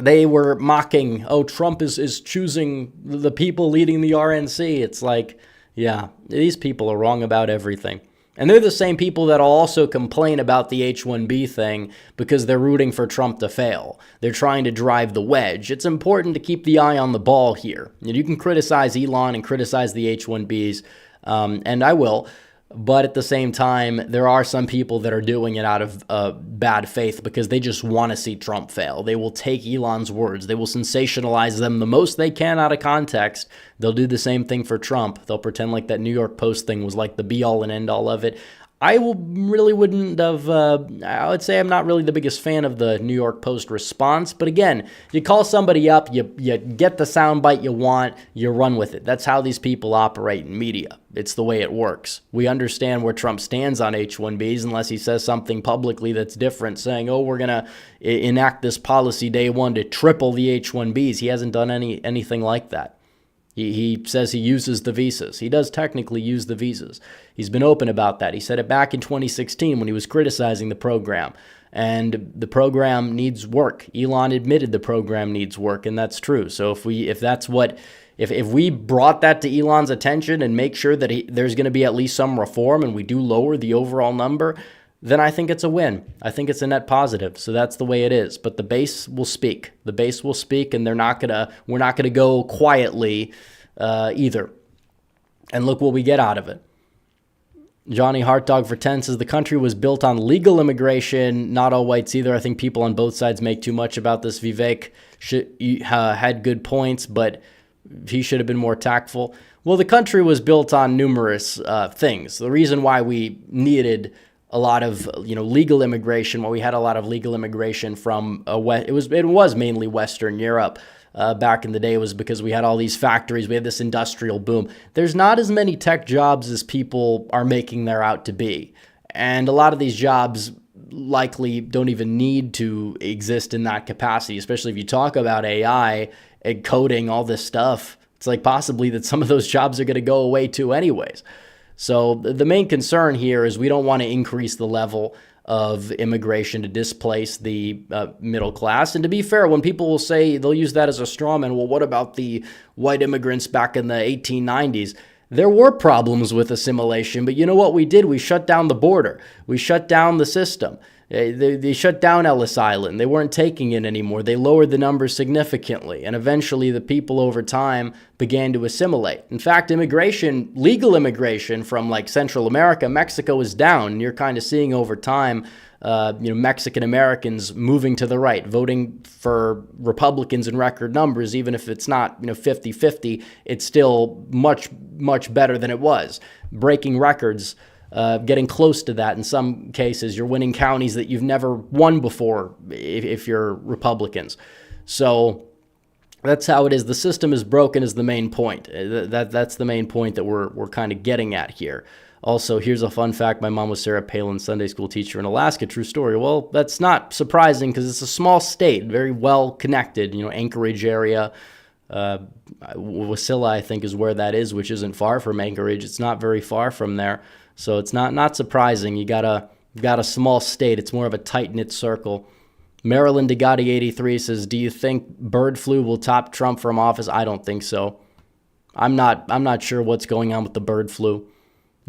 [SPEAKER 2] They were mocking, Trump is choosing the people leading the RNC. It's like, yeah, these people are wrong about everything. And they're the same people that'll also complain about the H1B thing because they're rooting for Trump to fail. They're trying to drive the wedge. It's important to keep the eye on the ball here. You can criticize Elon and criticize the H1Bs, and I will. But at the same time, there are some people that are doing it out of bad faith because they just want to see Trump fail. They will take Elon's words. They will sensationalize them the most they can out of context. They'll do the same thing for Trump. They'll pretend like that New York Post thing was like the be-all and end-all of it. I wouldn't have, I would say I'm not really the biggest fan of the New York Post response. But again, you call somebody up, you get the soundbite you want, you run with it. That's how these people operate in media. It's the way it works. We understand where Trump stands on H1Bs unless he says something publicly that's different, saying, we're going to enact this policy day one to triple the H1Bs. He hasn't done anything like that. He says he uses the visas. He does technically use the visas. He's been open about that. He said it back in 2016 when he was criticizing the program. And the program needs work. Elon admitted the program needs work, and that's true. So if we brought that to Elon's attention and make sure that there's going to be at least some reform and we do lower the overall number, then I think it's a win. I think it's a net positive. So that's the way it is. But the base will speak. The base will speak, and we're not gonna go quietly either. And look what we get out of it. Johnny Heartdog for 10 says the country was built on legal immigration, not all whites either. I think people on both sides make too much about this. Vivek had good points, but he should have been more tactful. Well, the country was built on numerous things. The reason why we needed a lot of legal immigration, we had a lot of legal immigration from it was mainly Western Europe back in the day, was because we had all these factories. We had this industrial boom. There's not as many tech jobs as people are making there out to be, and a lot of these jobs likely don't even need to exist in that capacity, especially if you talk about AI and coding, all this stuff. It's like possibly that some of those jobs are going to go away too anyways. So the main concern here is we don't want to increase the level of immigration to displace the middle class. And to be fair, when people will say, they'll use that as a straw man, well, what about the white immigrants back in the 1890s? There were problems with assimilation, but you know what we did? We shut down the border. We shut down the system. They shut down Ellis Island. They weren't taking it anymore. They lowered the numbers significantly, and eventually the people over time began to assimilate. In fact, legal immigration from like Central America, Mexico is down, and you're kind of seeing over time Mexican Americans moving to the right, voting for Republicans in record numbers, even if it's not 50-50, it's still much, much better than it was. Breaking records, getting close to that. In some cases, you're winning counties that you've never won before if you're Republicans. So that's how it is. The system is broken is the main point. That's the main point that we're kind of getting at here. Also, here's a fun fact. My mom was Sarah Palin's Sunday school teacher in Alaska. True story. Well, that's not surprising because it's a small state, very well connected, Anchorage area. Wasilla, I think, is where that is, which isn't far from Anchorage. It's not very far from there. So it's not surprising. You got a small state. It's more of a tight-knit circle. Maryland Degati 83 says, do you think bird flu will top Trump from office? I don't think so. I'm not sure what's going on with the bird flu.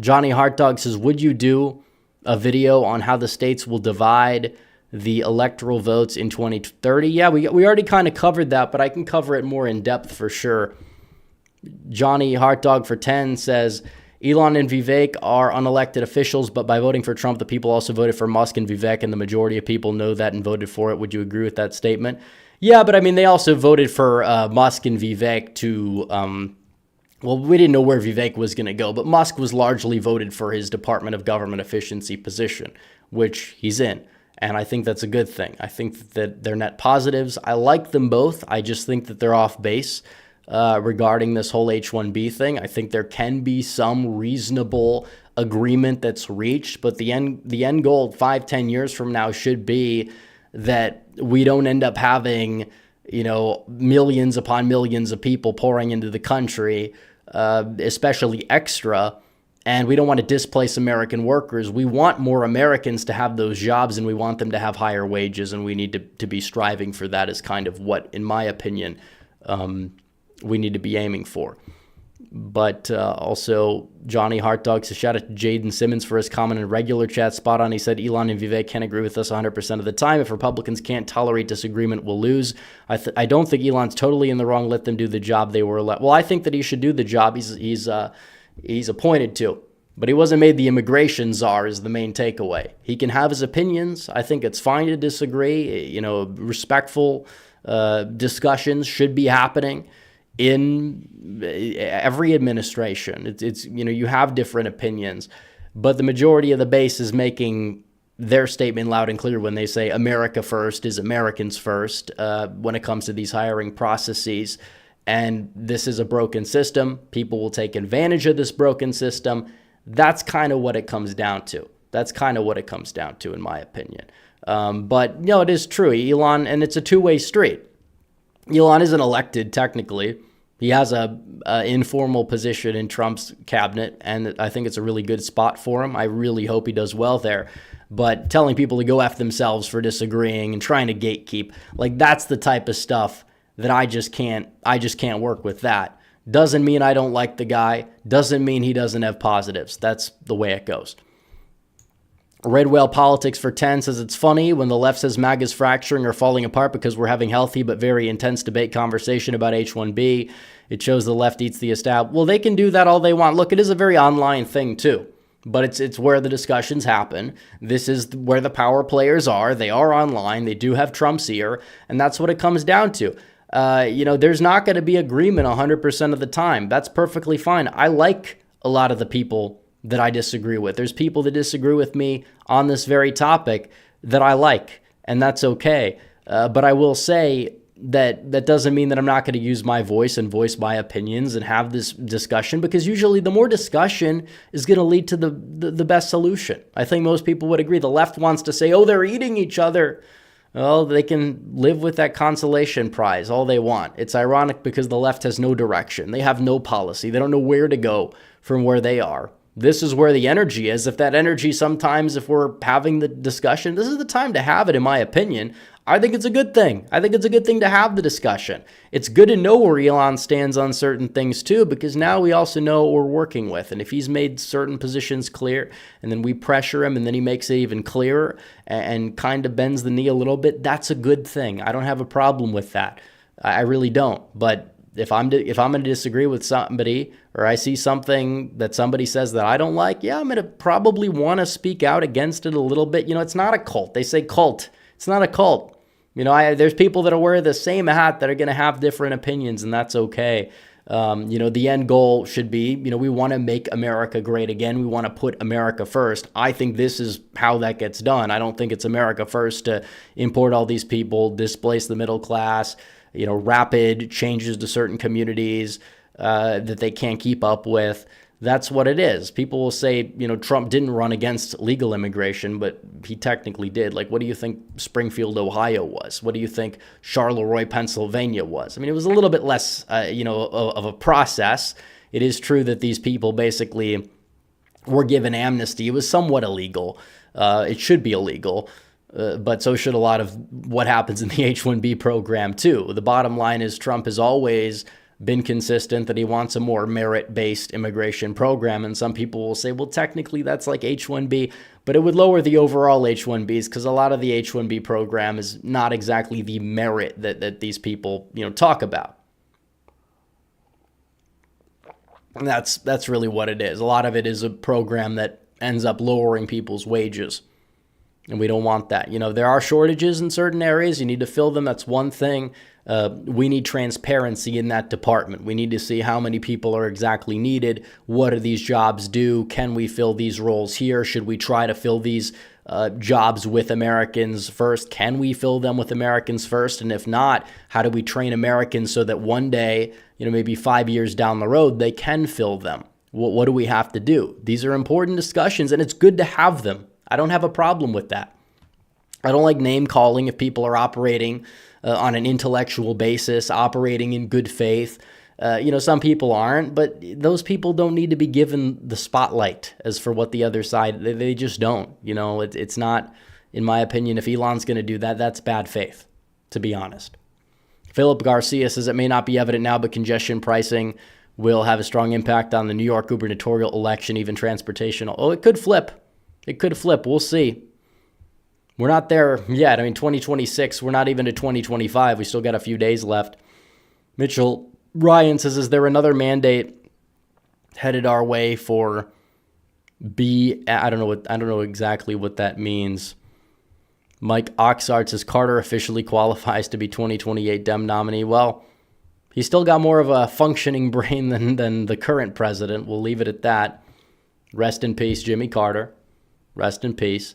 [SPEAKER 2] Johnny Heartdog says, would you do a video on how the states will divide the electoral votes in 2030? Yeah, we already kind of covered that, but I can cover it more in depth for sure. Johnny Heartdog for 10 says, Elon and Vivek are unelected officials, but by voting for Trump, the people also voted for Musk and Vivek, and the majority of people know that and voted for it. Would you agree with that statement? Yeah, but I mean, they also voted for Musk and Vivek to... Well, we didn't know where Vivek was going to go, but Musk was largely voted for his Department of Government Efficiency position, which he's in. And I think that's a good thing. I think that they're net positives. I like them both. I just think that they're off base regarding this whole H1B thing. I think there can be some reasonable agreement that's reached, but the end goal 5-10 years from now should be that we don't end up having, millions upon millions of people pouring into the country, especially extra, and we don't want to displace American workers. We want more Americans to have those jobs, and we want them to have higher wages, and we need to be striving for that is kind of what, in my opinion, we need to be aiming for. But also, Johnny Heartdog says, shout out to Jaden Simmons for his comment in regular chat. Spot on. He said, Elon and Vivek can't agree with us 100% of the time. If Republicans can't tolerate disagreement, we'll lose. I don't think Elon's totally in the wrong. Let them do the job they were elected. Well, I think that he should do the job he's appointed to. But he wasn't made the immigration czar is the main takeaway. He can have his opinions. I think it's fine to disagree. Respectful discussions should be happening in every administration. It's you have different opinions, but the majority of the base is making their statement loud and clear when they say America first is Americans first when it comes to these hiring processes. And this is a broken system. People will take advantage of this broken system. That's kind of what it comes down to. In my opinion. But it is true. Elon, and it's a two-way street. Elon isn't elected technically. He has a informal position in Trump's cabinet, and I think it's a really good spot for him. I really hope he does well there. But telling people to go F themselves for disagreeing and trying to gatekeep, that's the type of stuff that I just can't work with that. Doesn't mean I don't like the guy. Doesn't mean he doesn't have positives. That's the way it goes. Red Whale Politics for 10 says, it's funny when the left says MAGA's fracturing or falling apart because we're having healthy but very intense debate conversation about H1B. It shows the left eats the establishment. Well, they can do that all they want. Look, it is a very online thing too, but it's where the discussions happen. This is where the power players are. They are online. They do have Trump's ear, and that's what it comes down to. There's not going to be agreement 100% of the time. That's perfectly fine. I like a lot of the people that I disagree with. There's people that disagree with me on this very topic that I like, and that's okay. But I will say that doesn't mean that I'm not going to use my voice and voice my opinions and have this discussion, because usually the more discussion is going to lead to the best solution. I think most people would agree. The left wants to say, oh, they're eating each other. Well, they can live with that consolation prize all they want. It's ironic because the left has no direction. They have no policy. They don't know where to go from where they are. This is where the energy is. If that energy sometimes, if we're having the discussion, this is the time to have it, in my opinion. I think it's a good thing. I think it's a good thing to have the discussion. It's good to know where Elon stands on certain things too, because now we also know what we're working with. And if he's made certain positions clear and then we pressure him and then he makes it even clearer and kind of bends the knee a little bit, that's a good thing. I don't have a problem with that. I really don't. But if I'm going to disagree with somebody, or I see something that somebody says that I don't like, yeah, I'm going to probably want to speak out against it a little bit. It's not a cult. They say cult. It's not a cult. There's people that are wearing the same hat that are going to have different opinions, and that's okay. The end goal should be, we want to make America great again. We want to put America first. I think this is how that gets done. I don't think it's America first to import all these people, displace the middle class, rapid changes to certain communities that they can't keep up with. That's what it is. People will say, Trump didn't run against legal immigration, but he technically did. Like, what do you think Springfield, Ohio was? What do you think Charleroi, Pennsylvania was? I mean, it was a little bit less, of a process. It is true that these people basically were given amnesty. It was somewhat illegal. It should be illegal. But so should a lot of what happens in the H1B program, too. The bottom line is Trump has always been consistent that he wants a more merit-based immigration program. And some people will say, well, technically that's like H1B, but it would lower the overall H1Bs because a lot of the H1B program is not exactly the merit that these people, talk about. And that's really what it is. A lot of it is a program that ends up lowering people's wages. And we don't want that. There are shortages in certain areas. You need to fill them. That's one thing. We need transparency in that department. We need to see how many people are exactly needed. What do these jobs do? Can we fill these roles here? Should we try to fill these jobs with Americans first? Can we fill them with Americans first? And if not, how do we train Americans so that one day, maybe 5 years down the road, they can fill them? What do we have to do? These are important discussions, and it's good to have them. I don't have a problem with that. I don't like name calling if people are operating on an intellectual basis, operating in good faith. Some people aren't, but those people don't need to be given the spotlight as for what the other side, they just don't. It's not, in my opinion, if Elon's going to do that, that's bad faith, to be honest. Philip Garcia says it may not be evident now, but congestion pricing will have a strong impact on the New York gubernatorial election, even transportation. Oh, it could flip. It could flip. We'll see. We're not there yet. 2026, we're not even to 2025. We still got a few days left. Mitchell Ryan says, is there another mandate headed our way for B? I don't know exactly what that means. Mike Oxart says, Carter officially qualifies to be 2028 Dem nominee. Well, he's still got more of a functioning brain than the current president. We'll leave it at that. Rest in peace, Jimmy Carter. Rest in peace.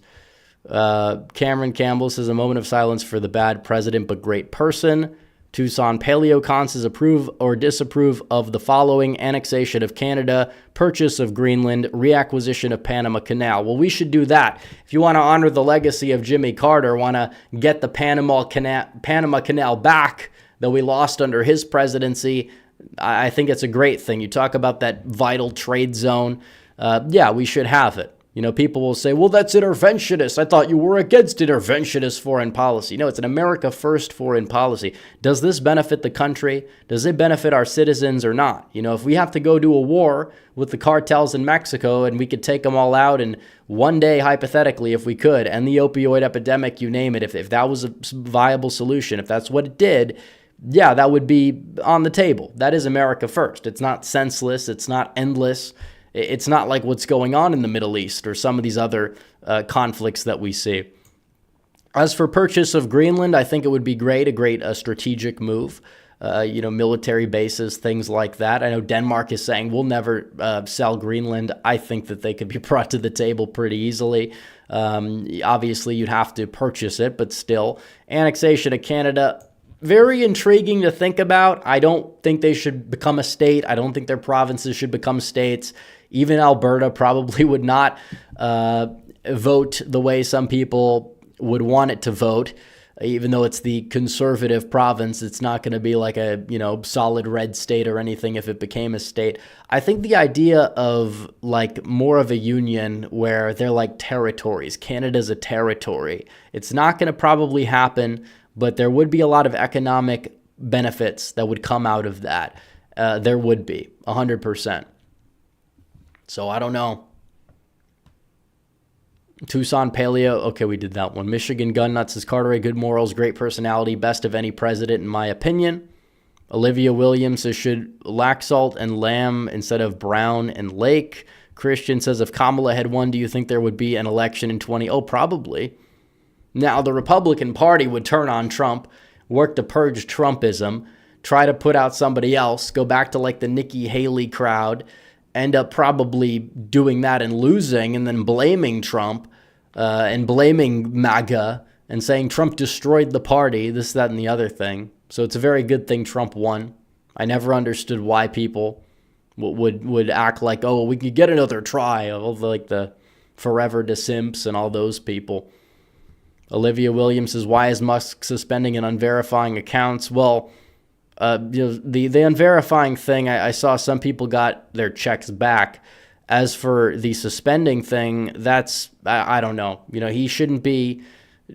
[SPEAKER 2] Cameron Campbell says, a moment of silence for the bad president but great person. Tucson Paleocon says, approve or disapprove of the following: annexation of Canada, purchase of Greenland, reacquisition of Panama Canal. Well, we should do that. If you want to honor the legacy of Jimmy Carter, want to get the Panama Canal back that we lost under his presidency, I think it's a great thing. You talk about that vital trade zone. We should have it. People will say, well, that's interventionist. I thought you were against interventionist foreign policy. No, it's an America first foreign policy. Does this benefit the country? Does it benefit our citizens or not? If we have to go to a war with the cartels in Mexico and we could take them all out, and one day, hypothetically, if we could, end the opioid epidemic, you name it, if that was a viable solution, if that's what it did, that would be on the table. That is America first. It's not senseless. It's not endless. It's not like what's going on in the Middle East or some of these other conflicts that we see. As for purchase of Greenland, I think it would be great, a great strategic move. Military bases, things like that. I know Denmark is saying we'll never sell Greenland. I think that they could be brought to the table pretty easily. Obviously, you'd have to purchase it, but still. Annexation of Canada, very intriguing to think about. I don't think they should become a state. I don't think their provinces should become states. Even Alberta probably would not vote the way some people would want it to vote. Even though it's the conservative province, it's not going to be like a, solid red state or anything if it became a state. I think the idea of like more of a union where they're like territories, Canada's a territory, it's not going to probably happen, but there would be a lot of economic benefits that would come out of that. There would be 100%. So I don't know. Tucson Paleo. Okay, we did that one. Michigan Gun Nuts says, Carteret, good morals, great personality, best of any president, in my opinion. Olivia Williams says, should Laxalt and Lamb instead of Brown and Lake? Christian says, if Kamala had won, do you think there would be an election in 20? Oh, probably. Now, the Republican Party would turn on Trump, work to purge Trumpism, try to put out somebody else, go back to like the Nikki Haley crowd, end up probably doing that and losing, and then blaming Trump and blaming MAGA and saying Trump destroyed the party, this, that, and the other thing. So it's a very good thing Trump won. I never understood why people would act like, oh, we could get another try, like the Forever DeSimps and all those people. Olivia Williams says, why is Musk suspending and unverifying accounts? Well, the unverifying thing, I saw some people got their checks back. As for the suspending thing, that's, I don't know. He shouldn't be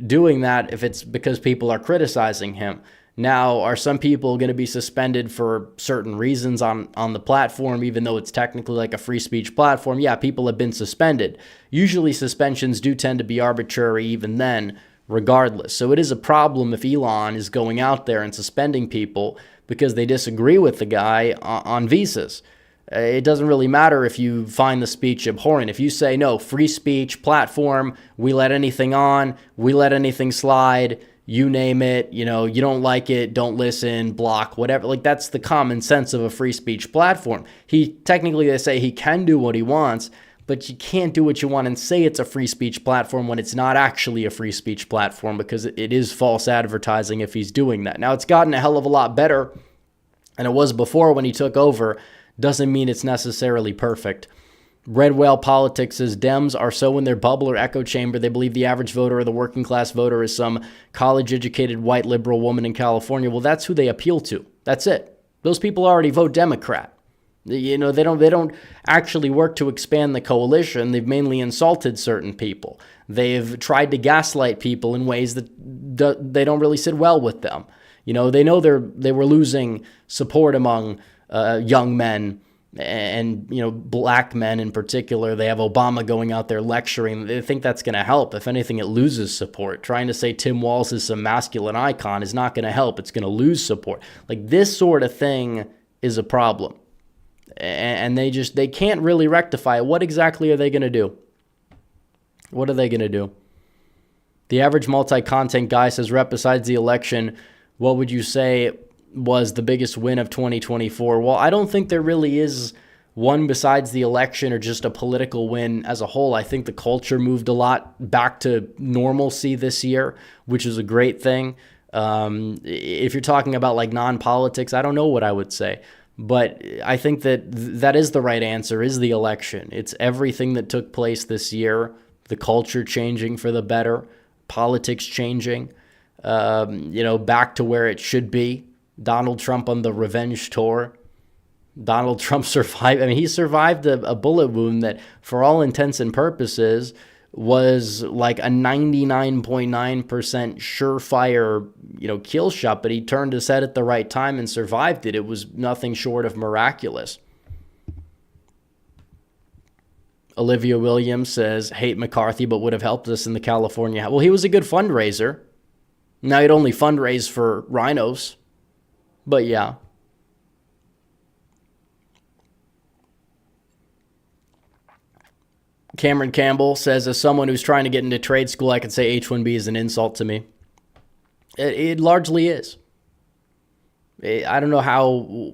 [SPEAKER 2] doing that if it's because people are criticizing him. Now, are some people going to be suspended for certain reasons on the platform, even though it's technically like a free speech platform? Yeah, people have been suspended. Usually suspensions do tend to be arbitrary even then, regardless. So it is a problem if Elon is going out there and suspending people because they disagree with the guy on visas. It doesn't really matter if you find the speech abhorrent. If you say, no, free speech platform, we let anything on, we let anything slide, you name it, you don't like it, don't listen, block, whatever. Like, that's the common sense of a free speech platform. They say he can do what he wants, but you can't do what you want and say it's a free speech platform when it's not actually a free speech platform, because it is false advertising if he's doing that. Now, it's gotten a hell of a lot better than it was before when he took over. Doesn't mean it's necessarily perfect. Red Whale Politics says Dems are so in their bubble or echo chamber, they believe the average voter or the working class voter is some college-educated white liberal woman in California. Well, that's who they appeal to. That's it. Those people already vote Democrat. They don't actually work to expand the coalition. They've mainly insulted certain people. They've tried to gaslight people in ways that they don't really sit well with them. They know they were losing support among young men and black men in particular. They have Obama going out there lecturing. They think that's going to help. If anything, it loses support. Trying to say Tim Walz is some masculine icon is not going to help. It's going to lose support. Like, this sort of thing is a problem, and they can't really rectify it. What exactly are they going to do? What are they going to do? The average multi-content guy says, Rep, besides the election, what would you say was the biggest win of 2024? Well, I don't think there really is one besides the election or just a political win as a whole. I think the culture moved a lot back to normalcy this year, which is a great thing. If you're talking about like non-politics, I don't know what I would say. But I think that is the right answer, is the election. It's everything that took place this year, the culture changing for the better, politics changing, back to where it should be. Donald Trump on the revenge tour. Donald Trump survived. He survived a bullet wound that, for all intents and purposes, was like a 99.9% surefire, kill shot. But he turned his head at the right time and survived it. It was nothing short of miraculous. Olivia Williams says, hate McCarthy, but would have helped us in the California. Well, he was a good fundraiser. Now he'd only fundraise for rhinos. But yeah. Cameron Campbell says, as someone who's trying to get into trade school, I could say H1B is an insult to me. It largely is. I don't know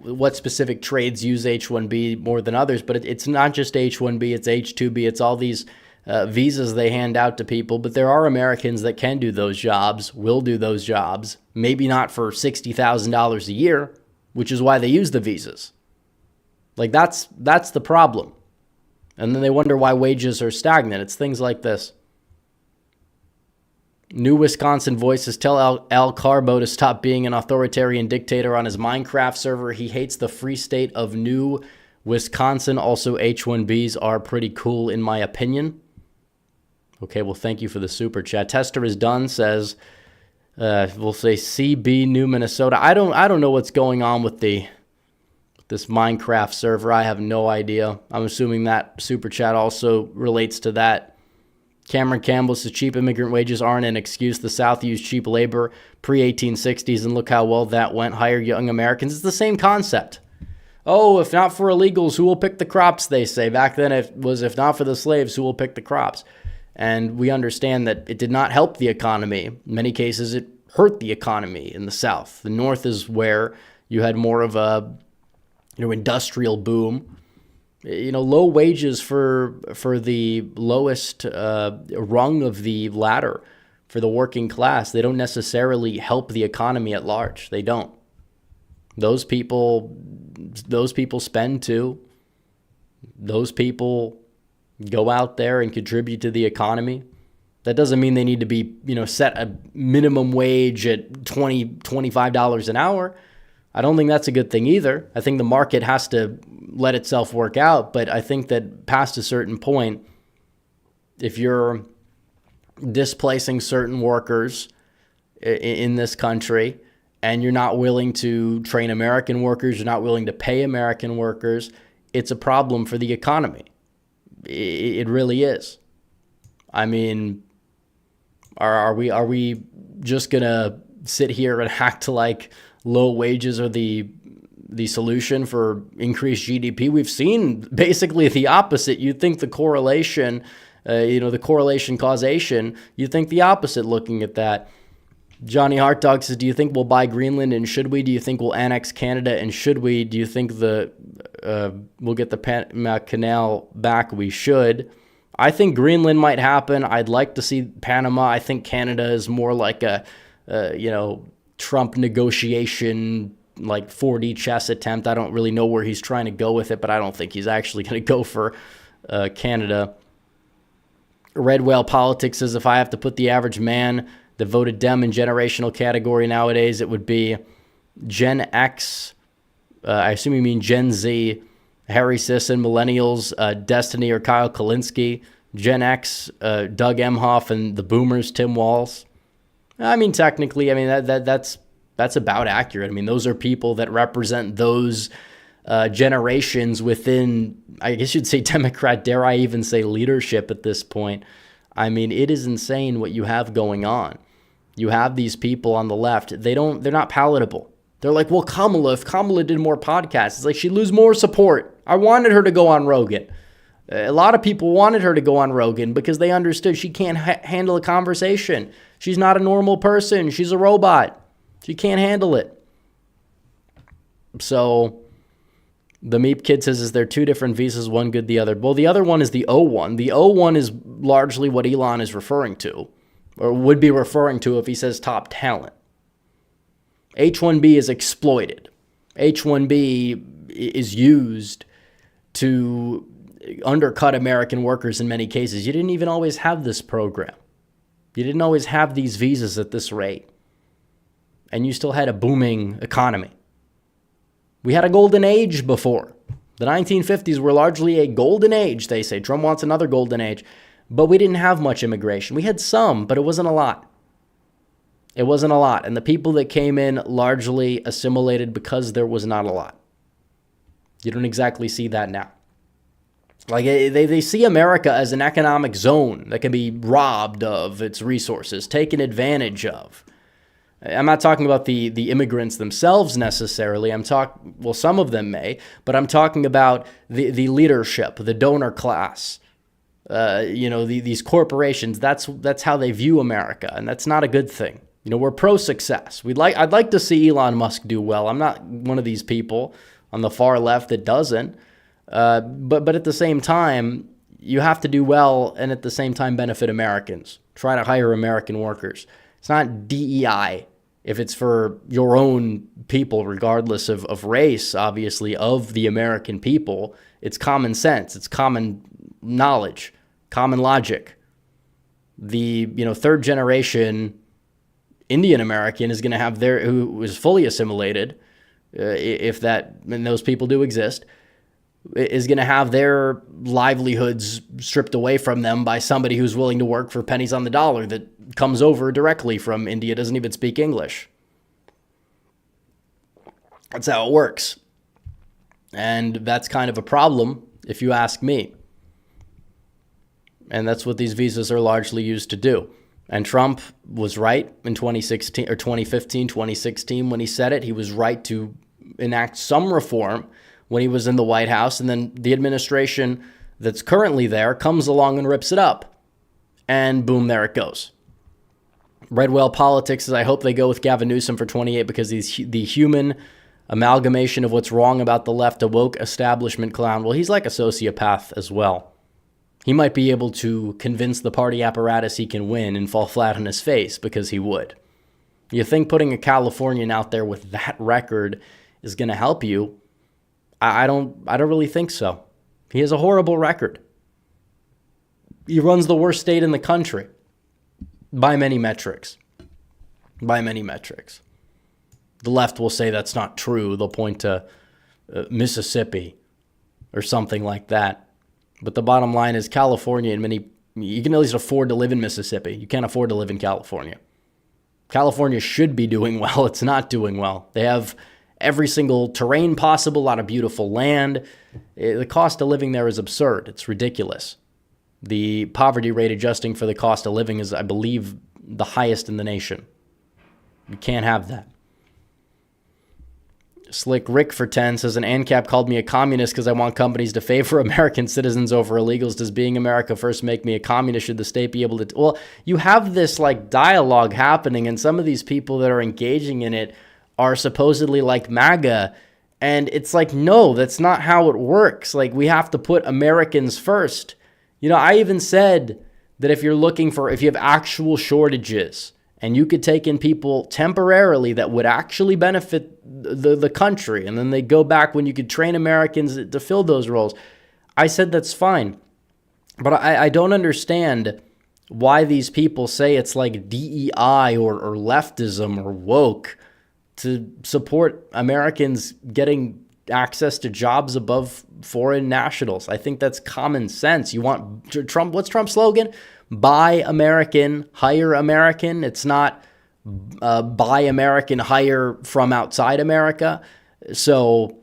[SPEAKER 2] what specific trades use H1B more than others, but it's not just H1B, it's H2B, it's all these visas they hand out to people. But there are Americans that can do those jobs, will do those jobs, maybe not for $60,000 a year, which is why they use the visas. Like, that's the problem. And then they wonder why wages are stagnant. It's things like this. New Wisconsin Voices tell Al Carbo to stop being an authoritarian dictator on his Minecraft server. He hates the free state of New Wisconsin. Also, H1Bs are pretty cool in my opinion. Okay, well, thank you for the super chat. Tester is done, says, we'll say CB New Minnesota. I don't know what's going on with this Minecraft server. I have no idea. I'm assuming that super chat also relates to that. Cameron Campbell says cheap immigrant wages aren't an excuse. The South used cheap labor pre-1860s, and look how well that went. Hire young Americans. It's the same concept. Oh, if not for illegals, who will pick the crops, they say. Back then it was, if not for the slaves, who will pick the crops? And we understand that it did not help the economy. In many cases, it hurt the economy in the South. The North is where you had more of a industrial boom. Low wages for the lowest rung of the ladder for the working class. They don't necessarily help the economy at large. They don't. Those people spend too. those people go out there and contribute to the economy. That doesn't mean they need to be, set a minimum wage at $25 an hour. I don't think that's a good thing either. I think the market has to let itself work out. But I think that past a certain point, if you're displacing certain workers in this country and you're not willing to train American workers, you're not willing to pay American workers, it's a problem for the economy. It really is. I mean, are we just gonna sit here and act like low wages are the solution for increased GDP? We've seen basically the opposite. You'd think the correlation, the correlation causation, you think the opposite looking at that. Johnny Hart Dog says, do you think we'll buy Greenland and should we? Do you think we'll annex Canada and should we? Do you think we'll get the Panama Canal back? We should. I think Greenland might happen. I'd like to see Panama. I think Canada is more like a Trump negotiation, like 4D chess attempt. I don't really know where he's trying to go with it, but I don't think he's actually going to go for Canada. Red Whale Politics says, if I have to put the average man that voted Dem in generational category nowadays, it would be Gen X. I assume you mean Gen Z, Harry Sisson, Millennials, Destiny or Kyle Kalinske, Gen X, Doug Emhoff, and the Boomers, Tim Walz. I mean, technically, that's about accurate. I mean, those are people that represent those generations within, I guess you'd say Democrat, dare I even say leadership at this point. I mean, it is insane what you have going on. You have these people on the left. They're not palatable. They're like, well, if Kamala did more podcasts, it's like she'd lose more support. I wanted her to go on Rogan. A lot of people wanted her to go on Rogan because they understood she can't handle a conversation. She's not a normal person. She's a robot. She can't handle it. So the Meep Kid says, is there two different visas, one good, the other? Well, the other one is the O1. The O1 is largely what Elon is referring to, or would be referring to if he says top talent. H1B is exploited. H1B is used to undercut American workers in many cases. You didn't even always have this program. You didn't always have these visas at this rate. And you still had a booming economy. We had a golden age before. The 1950s were largely a golden age, they say. Trump wants another golden age. But we didn't have much immigration. We had some, but it wasn't a lot. It wasn't a lot. And the people that came in largely assimilated because there was not a lot. You don't exactly see that now. Like, they see America as an economic zone that can be robbed of its resources, taken advantage of. I'm not talking about the immigrants themselves necessarily. Well, some of them may, but I'm talking about the leadership, the donor class. These corporations. That's how they view America, and that's not a good thing. We're pro-success. I'd like to see Elon Musk do well. I'm not one of these people on the far left that doesn't. But at the same time, you have to do well and at the same time benefit Americans. Try to hire American workers. It's not DEI if it's for your own people, regardless of race, obviously, of the American people. It's common sense. It's common knowledge, common logic. The third generation Indian American is going to have who is fully assimilated, and those people do exist, is going to have their livelihoods stripped away from them by somebody who's willing to work for pennies on the dollar that comes over directly from India, doesn't even speak English. That's how it works. And that's kind of a problem, if you ask me. And that's what these visas are largely used to do. And Trump was right in 2015, 2016, when he said it. He was right to enact some reform when he was in the White House, and then the administration that's currently there comes along and rips it up. And boom, there it goes. Red Whale Politics says, I hope they go with Gavin Newsom for 28 because he's the human amalgamation of what's wrong about the left, a woke establishment clown. Well, he's like a sociopath as well. He might be able to convince the party apparatus he can win and fall flat on his face because he would. You think putting a Californian out there with that record is going to help you? I don't really think so. He has a horrible record. He runs the worst state in the country by many metrics. By many metrics. The left will say that's not true. They'll point to Mississippi or something like that. But the bottom line is California and you can at least afford to live in Mississippi. You can't afford to live in California. California should be doing well. It's not doing well. They have every single terrain possible, a lot of beautiful land. The cost of living there is absurd. It's ridiculous. The poverty rate adjusting for the cost of living is, I believe, the highest in the nation. You can't have that. Slick Rick for 10 says, an ANCAP called me a communist because I want companies to favor American citizens over illegals. Does being America first make me a communist? Should the state be able to... Well, you have this like dialogue happening, and some of these people that are engaging in it are supposedly like MAGA. And it's like, no, that's not how it works. Like, we have to put Americans first. You know, I even said that if you have actual shortages and you could take in people temporarily that would actually benefit the country, and then they go back when you could train Americans to fill those roles, I said that's fine. But I don't understand why these people say it's like DEI or leftism or woke to support Americans getting access to jobs above foreign nationals. I think that's common sense. You want Trump, what's Trump's slogan? Buy American, hire American. It's not buy American, hire from outside America. So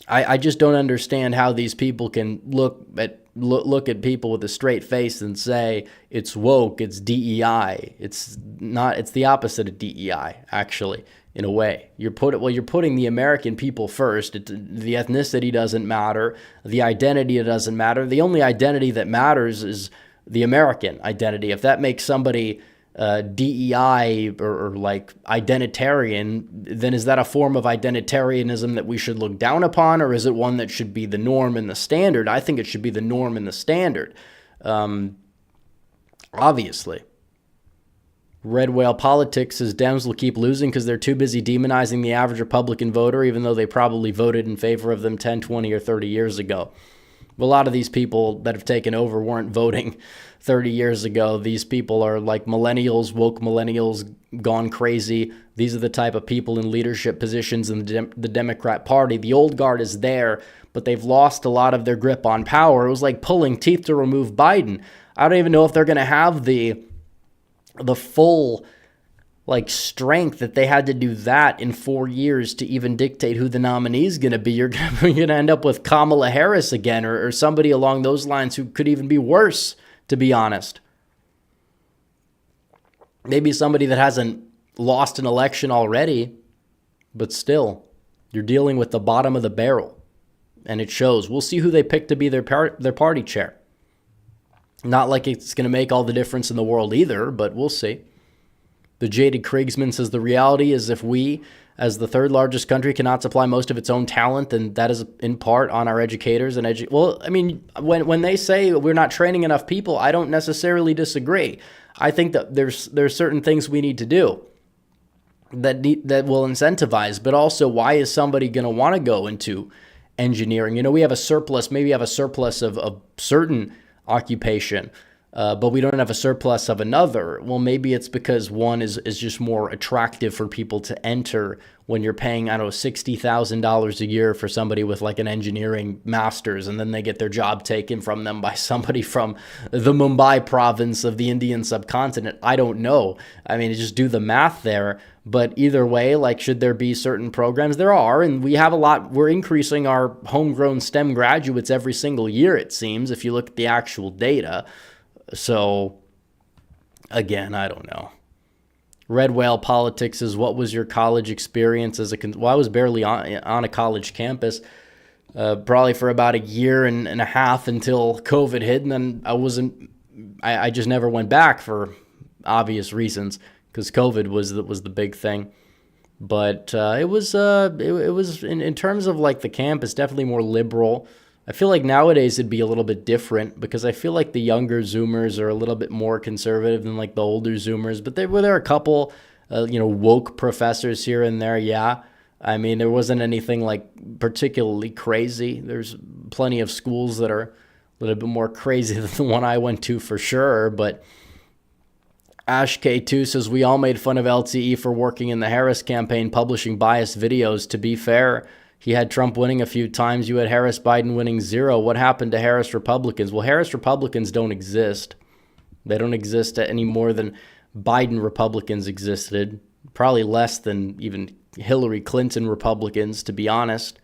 [SPEAKER 2] I just don't understand how these people can look at people with a straight face and say it's woke, it's DEI. It's not. It's the opposite of DEI, actually. In a way, you're putting the American people first. The ethnicity doesn't matter. The identity doesn't matter. The only identity that matters is the American identity. If that makes somebody DEI or like identitarian, then is that a form of identitarianism that we should look down upon, or is it one that should be the norm and the standard? I think it should be the norm and the standard. Obviously. Red Whale Politics says Dems will keep losing because they're too busy demonizing the average Republican voter, even though they probably voted in favor of them 10, 20, or 30 years ago. But a lot of these people that have taken over weren't voting 30 years ago. These people are like millennials, woke millennials, gone crazy. These are the type of people in leadership positions in the Democrat Party. The old guard is there, but they've lost a lot of their grip on power. It was like pulling teeth to remove Biden. I don't even know if they're going to have the full like strength that they had to do that in 4 years to even dictate who the nominee is going to be. You're going to end up with Kamala Harris again, or somebody along those lines who could even be worse, to be honest. Maybe somebody that hasn't lost an election already, but still, you're dealing with the bottom of the barrel, and it shows. We'll see who they pick to be their party chair. Not like it's going to make all the difference in the world either, but we'll see. The Jaded Kriegsman says the reality is if we, as the third largest country, cannot supply most of its own talent, then that is in part on our educators and Well, I mean, when they say we're not training enough people, I don't necessarily disagree. I think that there's certain things we need to do that will incentivize, but also why is somebody going to want to go into engineering? You know, we have a surplus, maybe have a surplus of certain occupation, but we don't have a surplus of another. Well, maybe it's because one is just more attractive for people to enter when you're paying, I don't know, $60,000 a year for somebody with like an engineering master's, and then they get their job taken from them by somebody from the Mumbai province of the Indian subcontinent. I don't know. I mean, just do the math there. But either way, like, should there be certain programs? There are, and we have a lot. We're increasing our homegrown STEM graduates every single year, it seems, if you look at the actual data. So, again, I don't know. Red Whale Politics is, what was your college experience as well, I was barely on a college campus, probably for about a year and a half until COVID hit, and then I just never went back for obvious reasons, because COVID was the big thing. But it was in terms of like the campus, definitely more liberal. I feel like nowadays it'd be a little bit different, because I feel like the younger Zoomers are a little bit more conservative than like the older Zoomers. But there are a couple, woke professors here and there. Yeah, I mean, there wasn't anything like particularly crazy. There's plenty of schools that are a little bit more crazy than the one I went to for sure. But Ash K2 says, we all made fun of LTE for working in the Harris campaign, publishing biased videos. To be fair, he had Trump winning a few times. You had Harris Biden winning 0. What happened to Harris Republicans? Well, Harris Republicans don't exist. They don't exist any more than Biden Republicans existed. Probably less than even Hillary Clinton Republicans, to be honest.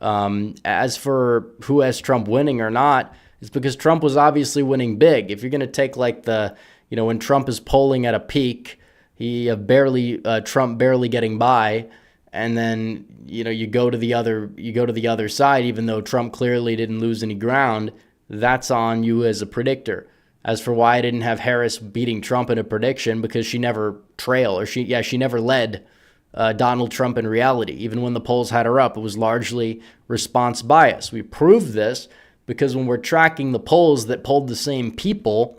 [SPEAKER 2] As for who has Trump winning or not, it's because Trump was obviously winning big. If you're going to take like when Trump is polling at a peak, Trump barely getting by, and then you go to the other side, even though Trump clearly didn't lose any ground. That's on you as a predictor. As for why I didn't have Harris beating Trump in a prediction, because she never she never led Donald Trump in reality. Even when the polls had her up, it was largely response bias. We proved this because when we're tracking the polls that polled the same people,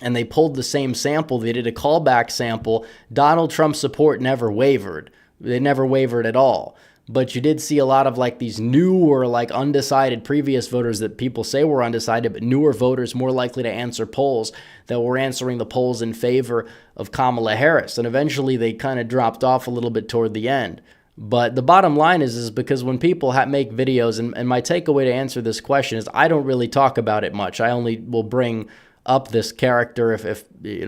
[SPEAKER 2] and they pulled the same sample, they did a callback sample, Donald Trump's support never wavered. They never wavered at all. But you did see a lot of like these new or like undecided previous voters that people say were undecided, but newer voters more likely to answer polls that were answering the polls in favor of Kamala Harris. And eventually they kind of dropped off a little bit toward the end. But the bottom line is because when people make videos, and my takeaway to answer this question is I don't really talk about it much. I only will bring up this character if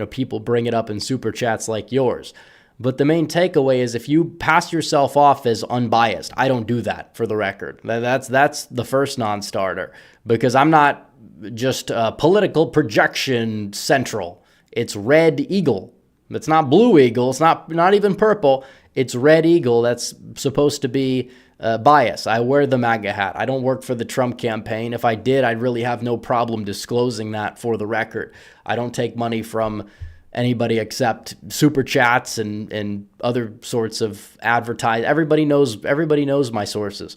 [SPEAKER 2] people bring it up in super chats like yours. But the main takeaway is if you pass yourself off as unbiased, I don't do that, for the record. That's the first non-starter, because I'm not just political projection central. It's Red Eagle. It's not Blue Eagle. It's not even purple. It's Red Eagle. That's supposed to be bias. I wear the MAGA hat. I don't work for the Trump campaign. If I did, I'd really have no problem disclosing that, for the record. I don't take money from anybody except super chats and other sorts of advertise. Everybody knows my sources,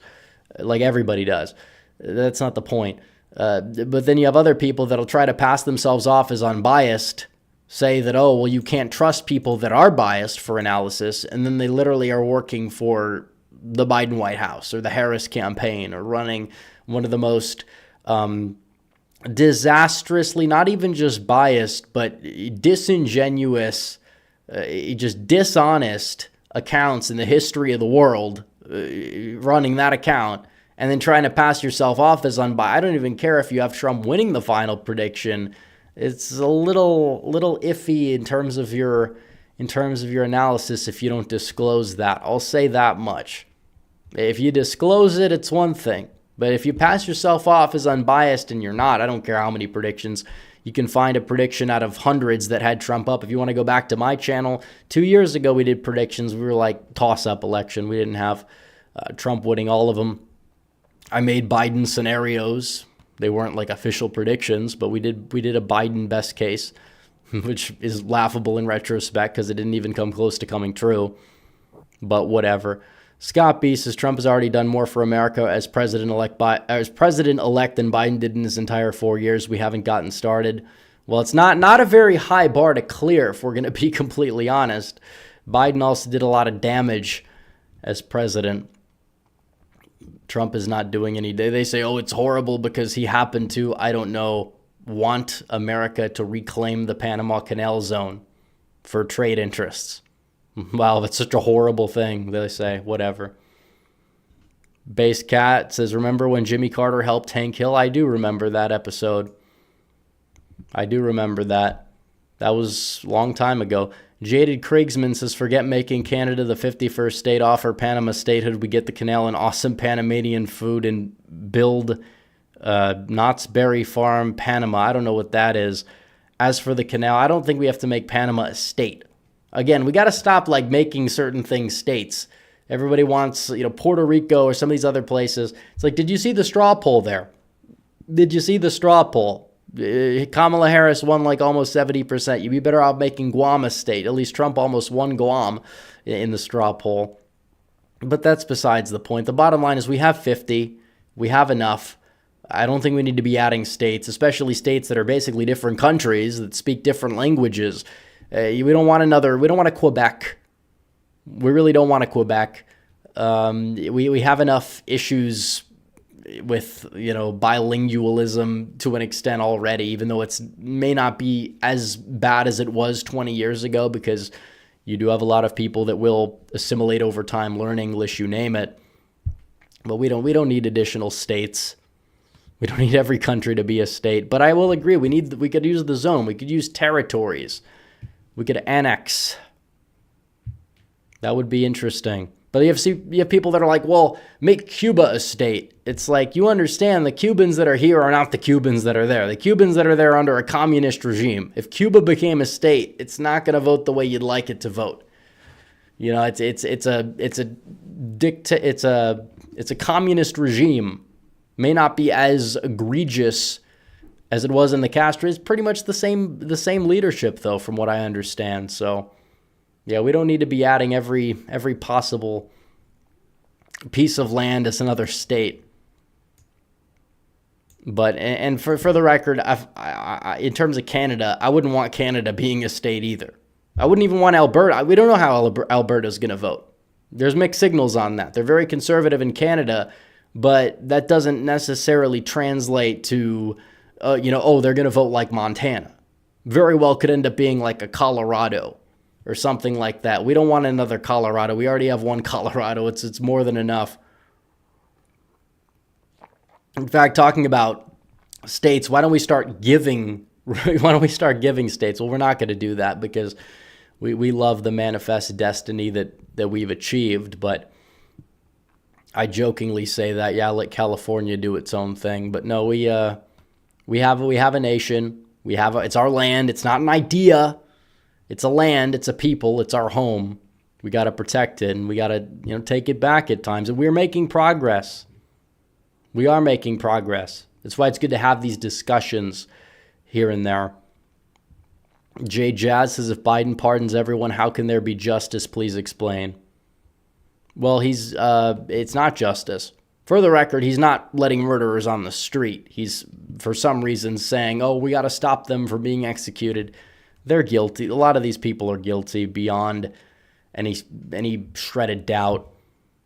[SPEAKER 2] like everybody does. That's not the point. But then you have other people that'll try to pass themselves off as unbiased, say that, oh, well, you can't trust people that are biased for analysis, and then they literally are working for the Biden White House or the Harris campaign, or running one of the most disastrously, not even just biased, but disingenuous, just dishonest accounts in the history of the world, running that account, and then trying to pass yourself off as unbiased. I don't even care if you have Trump winning the final prediction. It's a little iffy in terms of your analysis if you don't disclose that. I'll say that much. If you disclose it, it's one thing. But if you pass yourself off as unbiased and you're not, I don't care how many predictions. You can find a prediction out of hundreds that had Trump up. If you want to go back to my channel, 2 years ago we did predictions. We were like toss-up election. We didn't have Trump winning all of them. I made Biden scenarios. They weren't like official predictions, but we did a Biden best case, which is laughable in retrospect because it didn't even come close to coming true. But whatever. Scott B says Trump has already done more for America as president-elect than Biden did in his entire 4 years. We haven't gotten started. Well, it's not a very high bar to clear, if we're going to be completely honest. Biden also did a lot of damage as president. Trump is not doing any. They say, oh, it's horrible because he happened to, I don't know, want America to reclaim the Panama Canal Zone for trade interests. Wow, that's such a horrible thing, they say. Whatever. Base Cat says, remember when Jimmy Carter helped Hank Hill? I do remember that episode. I do remember that. That was a long time ago. Jaded Kriegsman says, forget making Canada the 51st state, offer Panama statehood. We get the canal and awesome Panamanian food and build Knott's Berry Farm, Panama. I don't know what that is. As for the canal, I don't think we have to make Panama a state. Again, we got to stop making certain things states. Everybody wants, Puerto Rico or some of these other places. It's like, did you see the straw poll there? Did you see the straw poll? Kamala Harris won almost 70%. You'd be better off making Guam a state. At least Trump almost won Guam in the straw poll. But that's besides the point. The bottom line is we have 50. We have enough. I don't think we need to be adding states, especially states that are basically different countries that speak different languages. We don't want a Quebec. We really don't want a Quebec. We have enough issues bilingualism to an extent already, even though it's may not be as bad as it was 20 years ago, because you do have a lot of people that will assimilate over time, learn English, you name it. But we don't need additional states. We don't need every country to be a state. But I will agree, we could use the zone. We could use territories. We could annex. That would be interesting. But you have people that are like, well, make Cuba a state. It's like, you understand the Cubans that are here are not the Cubans that are there. The Cubans that are there under a communist regime. If Cuba became a state, it's not going to vote the way you'd like it to vote. You know, it's a communist regime. May not be as egregious as it was in the Castro. It's pretty much the same leadership, though, from what I understand. So yeah, we don't need to be adding every possible piece of land as another state. But, and for the record, in terms of Canada, I wouldn't want Canada being a state either. I wouldn't even want Alberta. We don't know how Alberta's going to vote. There's mixed signals on that. They're very conservative in Canada, but that doesn't necessarily translate to, they're going to vote like Montana. Very well could end up being like a Colorado or something like that. We don't want another Colorado. We already have one Colorado. It's more than enough. In fact, talking about states, why don't we start giving states? Well, we're not going to do that because we love the manifest destiny that we've achieved, but I jokingly say that, yeah, let California do its own thing. But no, we have a nation. It's our land. It's not an idea. It's a land, it's a people, it's our home. We got to protect it, and we got to, take it back at times. And we're making progress. We are making progress. That's why it's good to have these discussions here and there. Jay Jazz says, if Biden pardons everyone, how can there be justice? Please explain. Well, it's not justice. For the record, he's not letting murderers on the street. He's, for some reason, saying, we got to stop them from being executed. They're guilty. A lot of these people are guilty beyond any shredded doubt.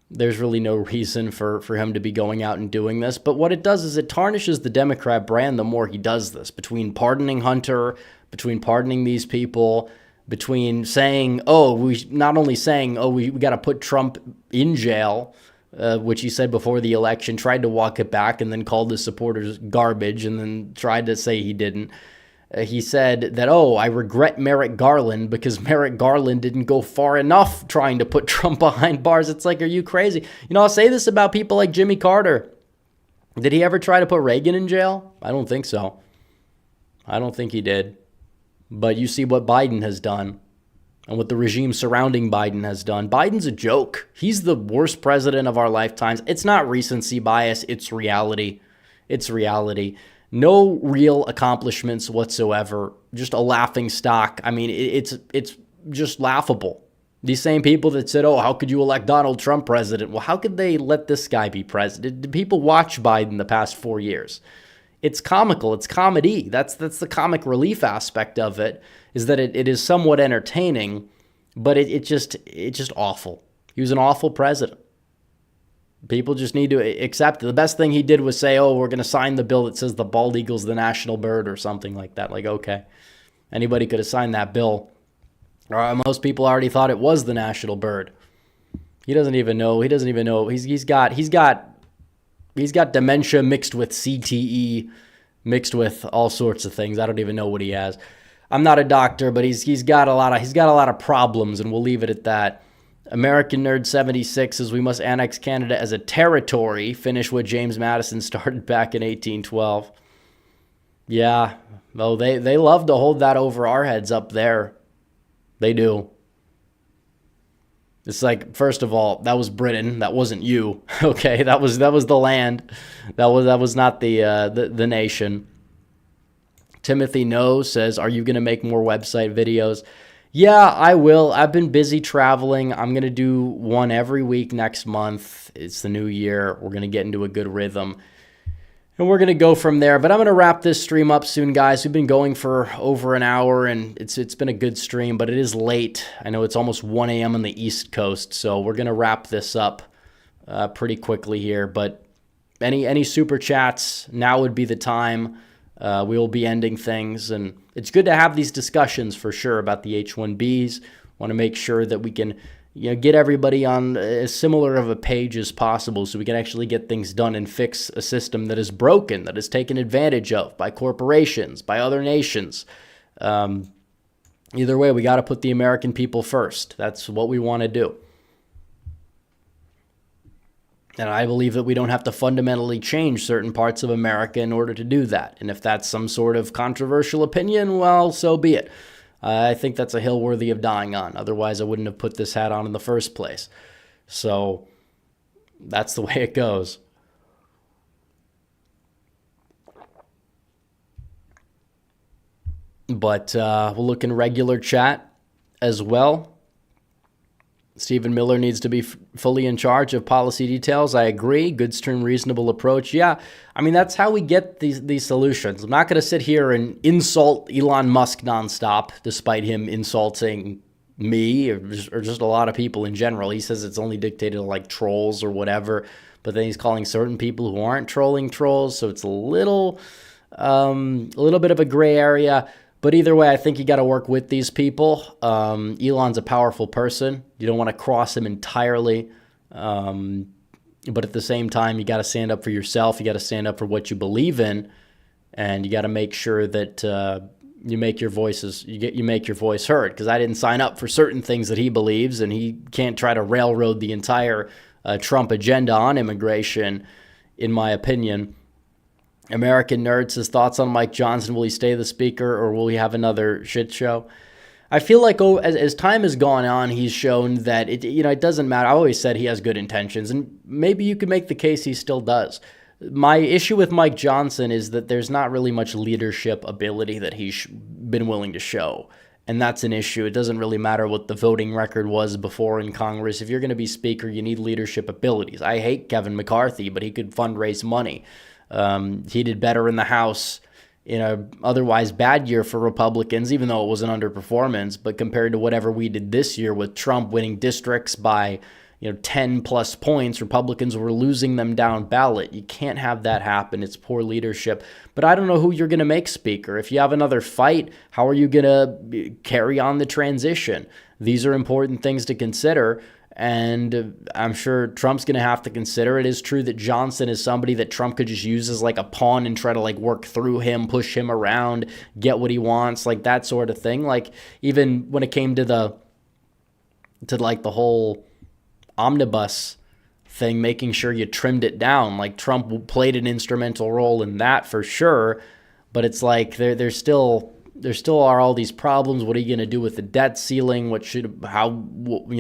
[SPEAKER 2] There's really no reason for him to be going out and doing this. But what it does is it tarnishes the Democrat brand the more he does this. Between pardoning Hunter, between pardoning these people, between saying, we got to put Trump in jail, which he said before the election, tried to walk it back and then called his supporters garbage and then tried to say he didn't. He said that, I regret Merrick Garland because Merrick Garland didn't go far enough trying to put Trump behind bars. It's like, are you crazy? I'll say this about people like Jimmy Carter. Did he ever try to put Reagan in jail? I don't think so. I don't think he did. But you see what Biden has done and what the regime surrounding Biden has done. Biden's a joke. He's the worst president of our lifetimes. It's not recency bias. It's reality. It's reality. No real accomplishments whatsoever. Just a laughing stock. I mean, it's just laughable. These same people that said, how could you elect Donald Trump president? Well, how could they let this guy be president? Did people watch Biden the past 4 years? It's comical. It's comedy. That's the comic relief aspect of it, is that it is somewhat entertaining, but it's just awful. He was an awful president. People just need to accept it. The best thing he did was say, we're going to sign the bill that says the bald eagle's the national bird or something like that. Like, okay, anybody could have signed that bill. Most people already thought it was the national bird. He doesn't even know. He's got dementia mixed with CTE, mixed with all sorts of things. I don't even know what he has. I'm not a doctor, but he's got a lot of problems, and we'll leave it at that. American Nerd 76 says we must annex Canada as a territory, finish what James Madison started back in 1812. Yeah, well, they love to hold that over our heads up there. They do. It's like, first of all, that was Britain. That wasn't you. Okay, that was the land. That was not the nation. Timothy No says, "Are you going to make more website videos?" Yeah, I will. I've been busy traveling. I'm going to do one every week next month. It's the new year. We're going to get into a good rhythm. And we're going to go from there. But I'm going to wrap this stream up soon, guys. We've been going for over an hour, and it's been a good stream, but it is late. I know it's almost 1 a.m. on the East Coast, so we're going to wrap this up pretty quickly here. But any super chats, now would be the time. We will be ending things, and it's good to have these discussions for sure about the H1Bs. Want to make sure that we can get everybody on as similar of a page as possible so we can actually get things done and fix a system that is broken, that is taken advantage of by corporations, by other nations. Either way, we got to put the American people first. That's what we want to do. And I believe that we don't have to fundamentally change certain parts of America in order to do that. And if that's some sort of controversial opinion, well, so be it. I think that's a hill worthy of dying on. Otherwise, I wouldn't have put this hat on in the first place. So that's the way it goes. But we'll look in regular chat as well. Stephen Miller needs to be fully in charge of policy details. I agree. Good stern, reasonable approach. Yeah, I mean, that's how we get these solutions. I'm not going to sit here and insult Elon Musk nonstop, despite him insulting me or just a lot of people in general. He says it's only dictated to like trolls or whatever, but then he's calling certain people who aren't trolling trolls. So it's a little bit of a gray area. But either way, I think you got to work with these people. Elon's a powerful person. You don't want to cross him entirely. But at the same time, you got to stand up for yourself. You got to stand up for what you believe in. And you got to make sure that you make your voices, you make your voice heard. Because I didn't sign up for certain things that he believes. And he can't try to railroad the entire Trump agenda on immigration, in my opinion. American Nerd says, thoughts on Mike Johnson. Will he stay the speaker or will he have another shit show? I feel like as time has gone on, he's shown that it doesn't matter. I always said he has good intentions, and maybe you could make the case he still does. My issue with Mike Johnson is that there's not really much leadership ability that he's been willing to show, and that's an issue. It doesn't really matter what the voting record was before in Congress. If you're going to be speaker, you need leadership abilities. I hate Kevin McCarthy, but he could fundraise money. He did better in the House in a otherwise bad year for Republicans, even though it was an underperformance. But compared to whatever we did this year with Trump winning districts by 10 plus points, Republicans were losing them down ballot. You can't have that happen. It's poor leadership. But I don't know who you're going to make speaker. If you have another fight, how are you going to carry on the transition? These are important things to consider. And I'm sure Trump's going to have to consider. It is true that Johnson is somebody that Trump could just use as like a pawn and try to like work through him, push him around, get what he wants, like that sort of thing. Like even when it came to the whole omnibus thing, making sure you trimmed it down. Like Trump played an instrumental role in that for sure. But it's like there still are all these problems. What are you going to do with the debt ceiling?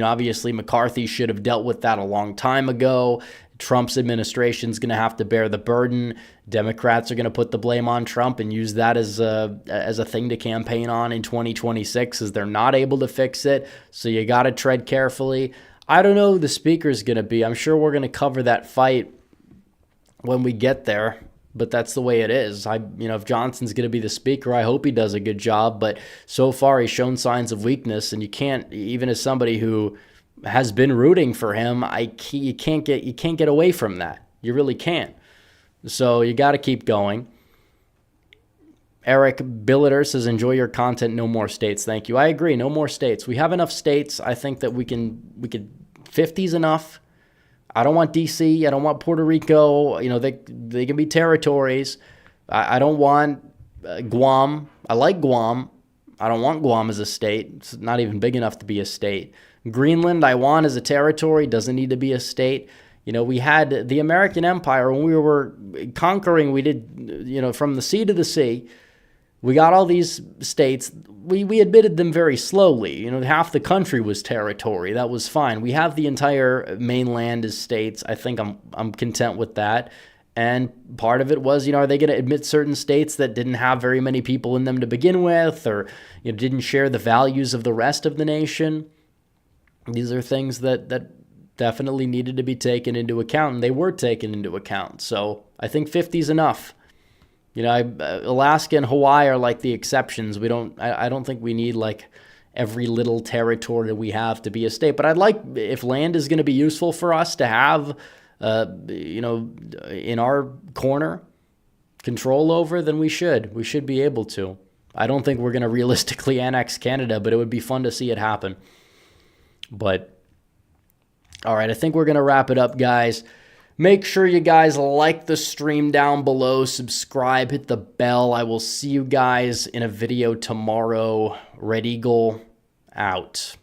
[SPEAKER 2] Obviously McCarthy should have dealt with that a long time ago. Trump's administration is going to have to bear the burden. Democrats are going to put the blame on Trump and use that as a thing to campaign on in 2026 as they're not able to fix it. So you got to tread carefully. I don't know who the speaker is going to be. I'm sure we're going to cover that fight when we get there. But that's the way it is. If Johnson's going to be the speaker, I hope he does a good job. But so far, he's shown signs of weakness, and you can't, even as somebody who has been rooting for him, you can't get away from that. You really can't. So you got to keep going. Eric Billiter says, enjoy your content, no more states. Thank you. I agree, no more states. We have enough states. I think that we could 50's enough. I don't want D.C. I don't want Puerto Rico. They can be territories. I don't want Guam. I like Guam. I don't want Guam as a state. It's not even big enough to be a state. Greenland, I want as a territory. Doesn't need to be a state. We had the American Empire. When we were conquering, we did, from the sea to the sea. We got all these states. We admitted them very slowly. Half the country was territory. That was fine. We have the entire mainland as states. I think I'm content with that. And part of it was, are they going to admit certain states that didn't have very many people in them to begin with, or didn't share the values of the rest of the nation? These are things that definitely needed to be taken into account, and they were taken into account. So I think 50 is enough. Alaska and Hawaii are like the exceptions. I don't think we need like every little territory that we have to be a state. But I'd like, if land is going to be useful for us to have in our corner, control over, then we should be able to. I don't think we're going to realistically annex Canada, but it would be fun to see it happen. But all right, I think we're going to wrap it up, guys. Make sure you guys like the stream down below, subscribe, hit the bell. I will see you guys in a video tomorrow. Red Eagle out.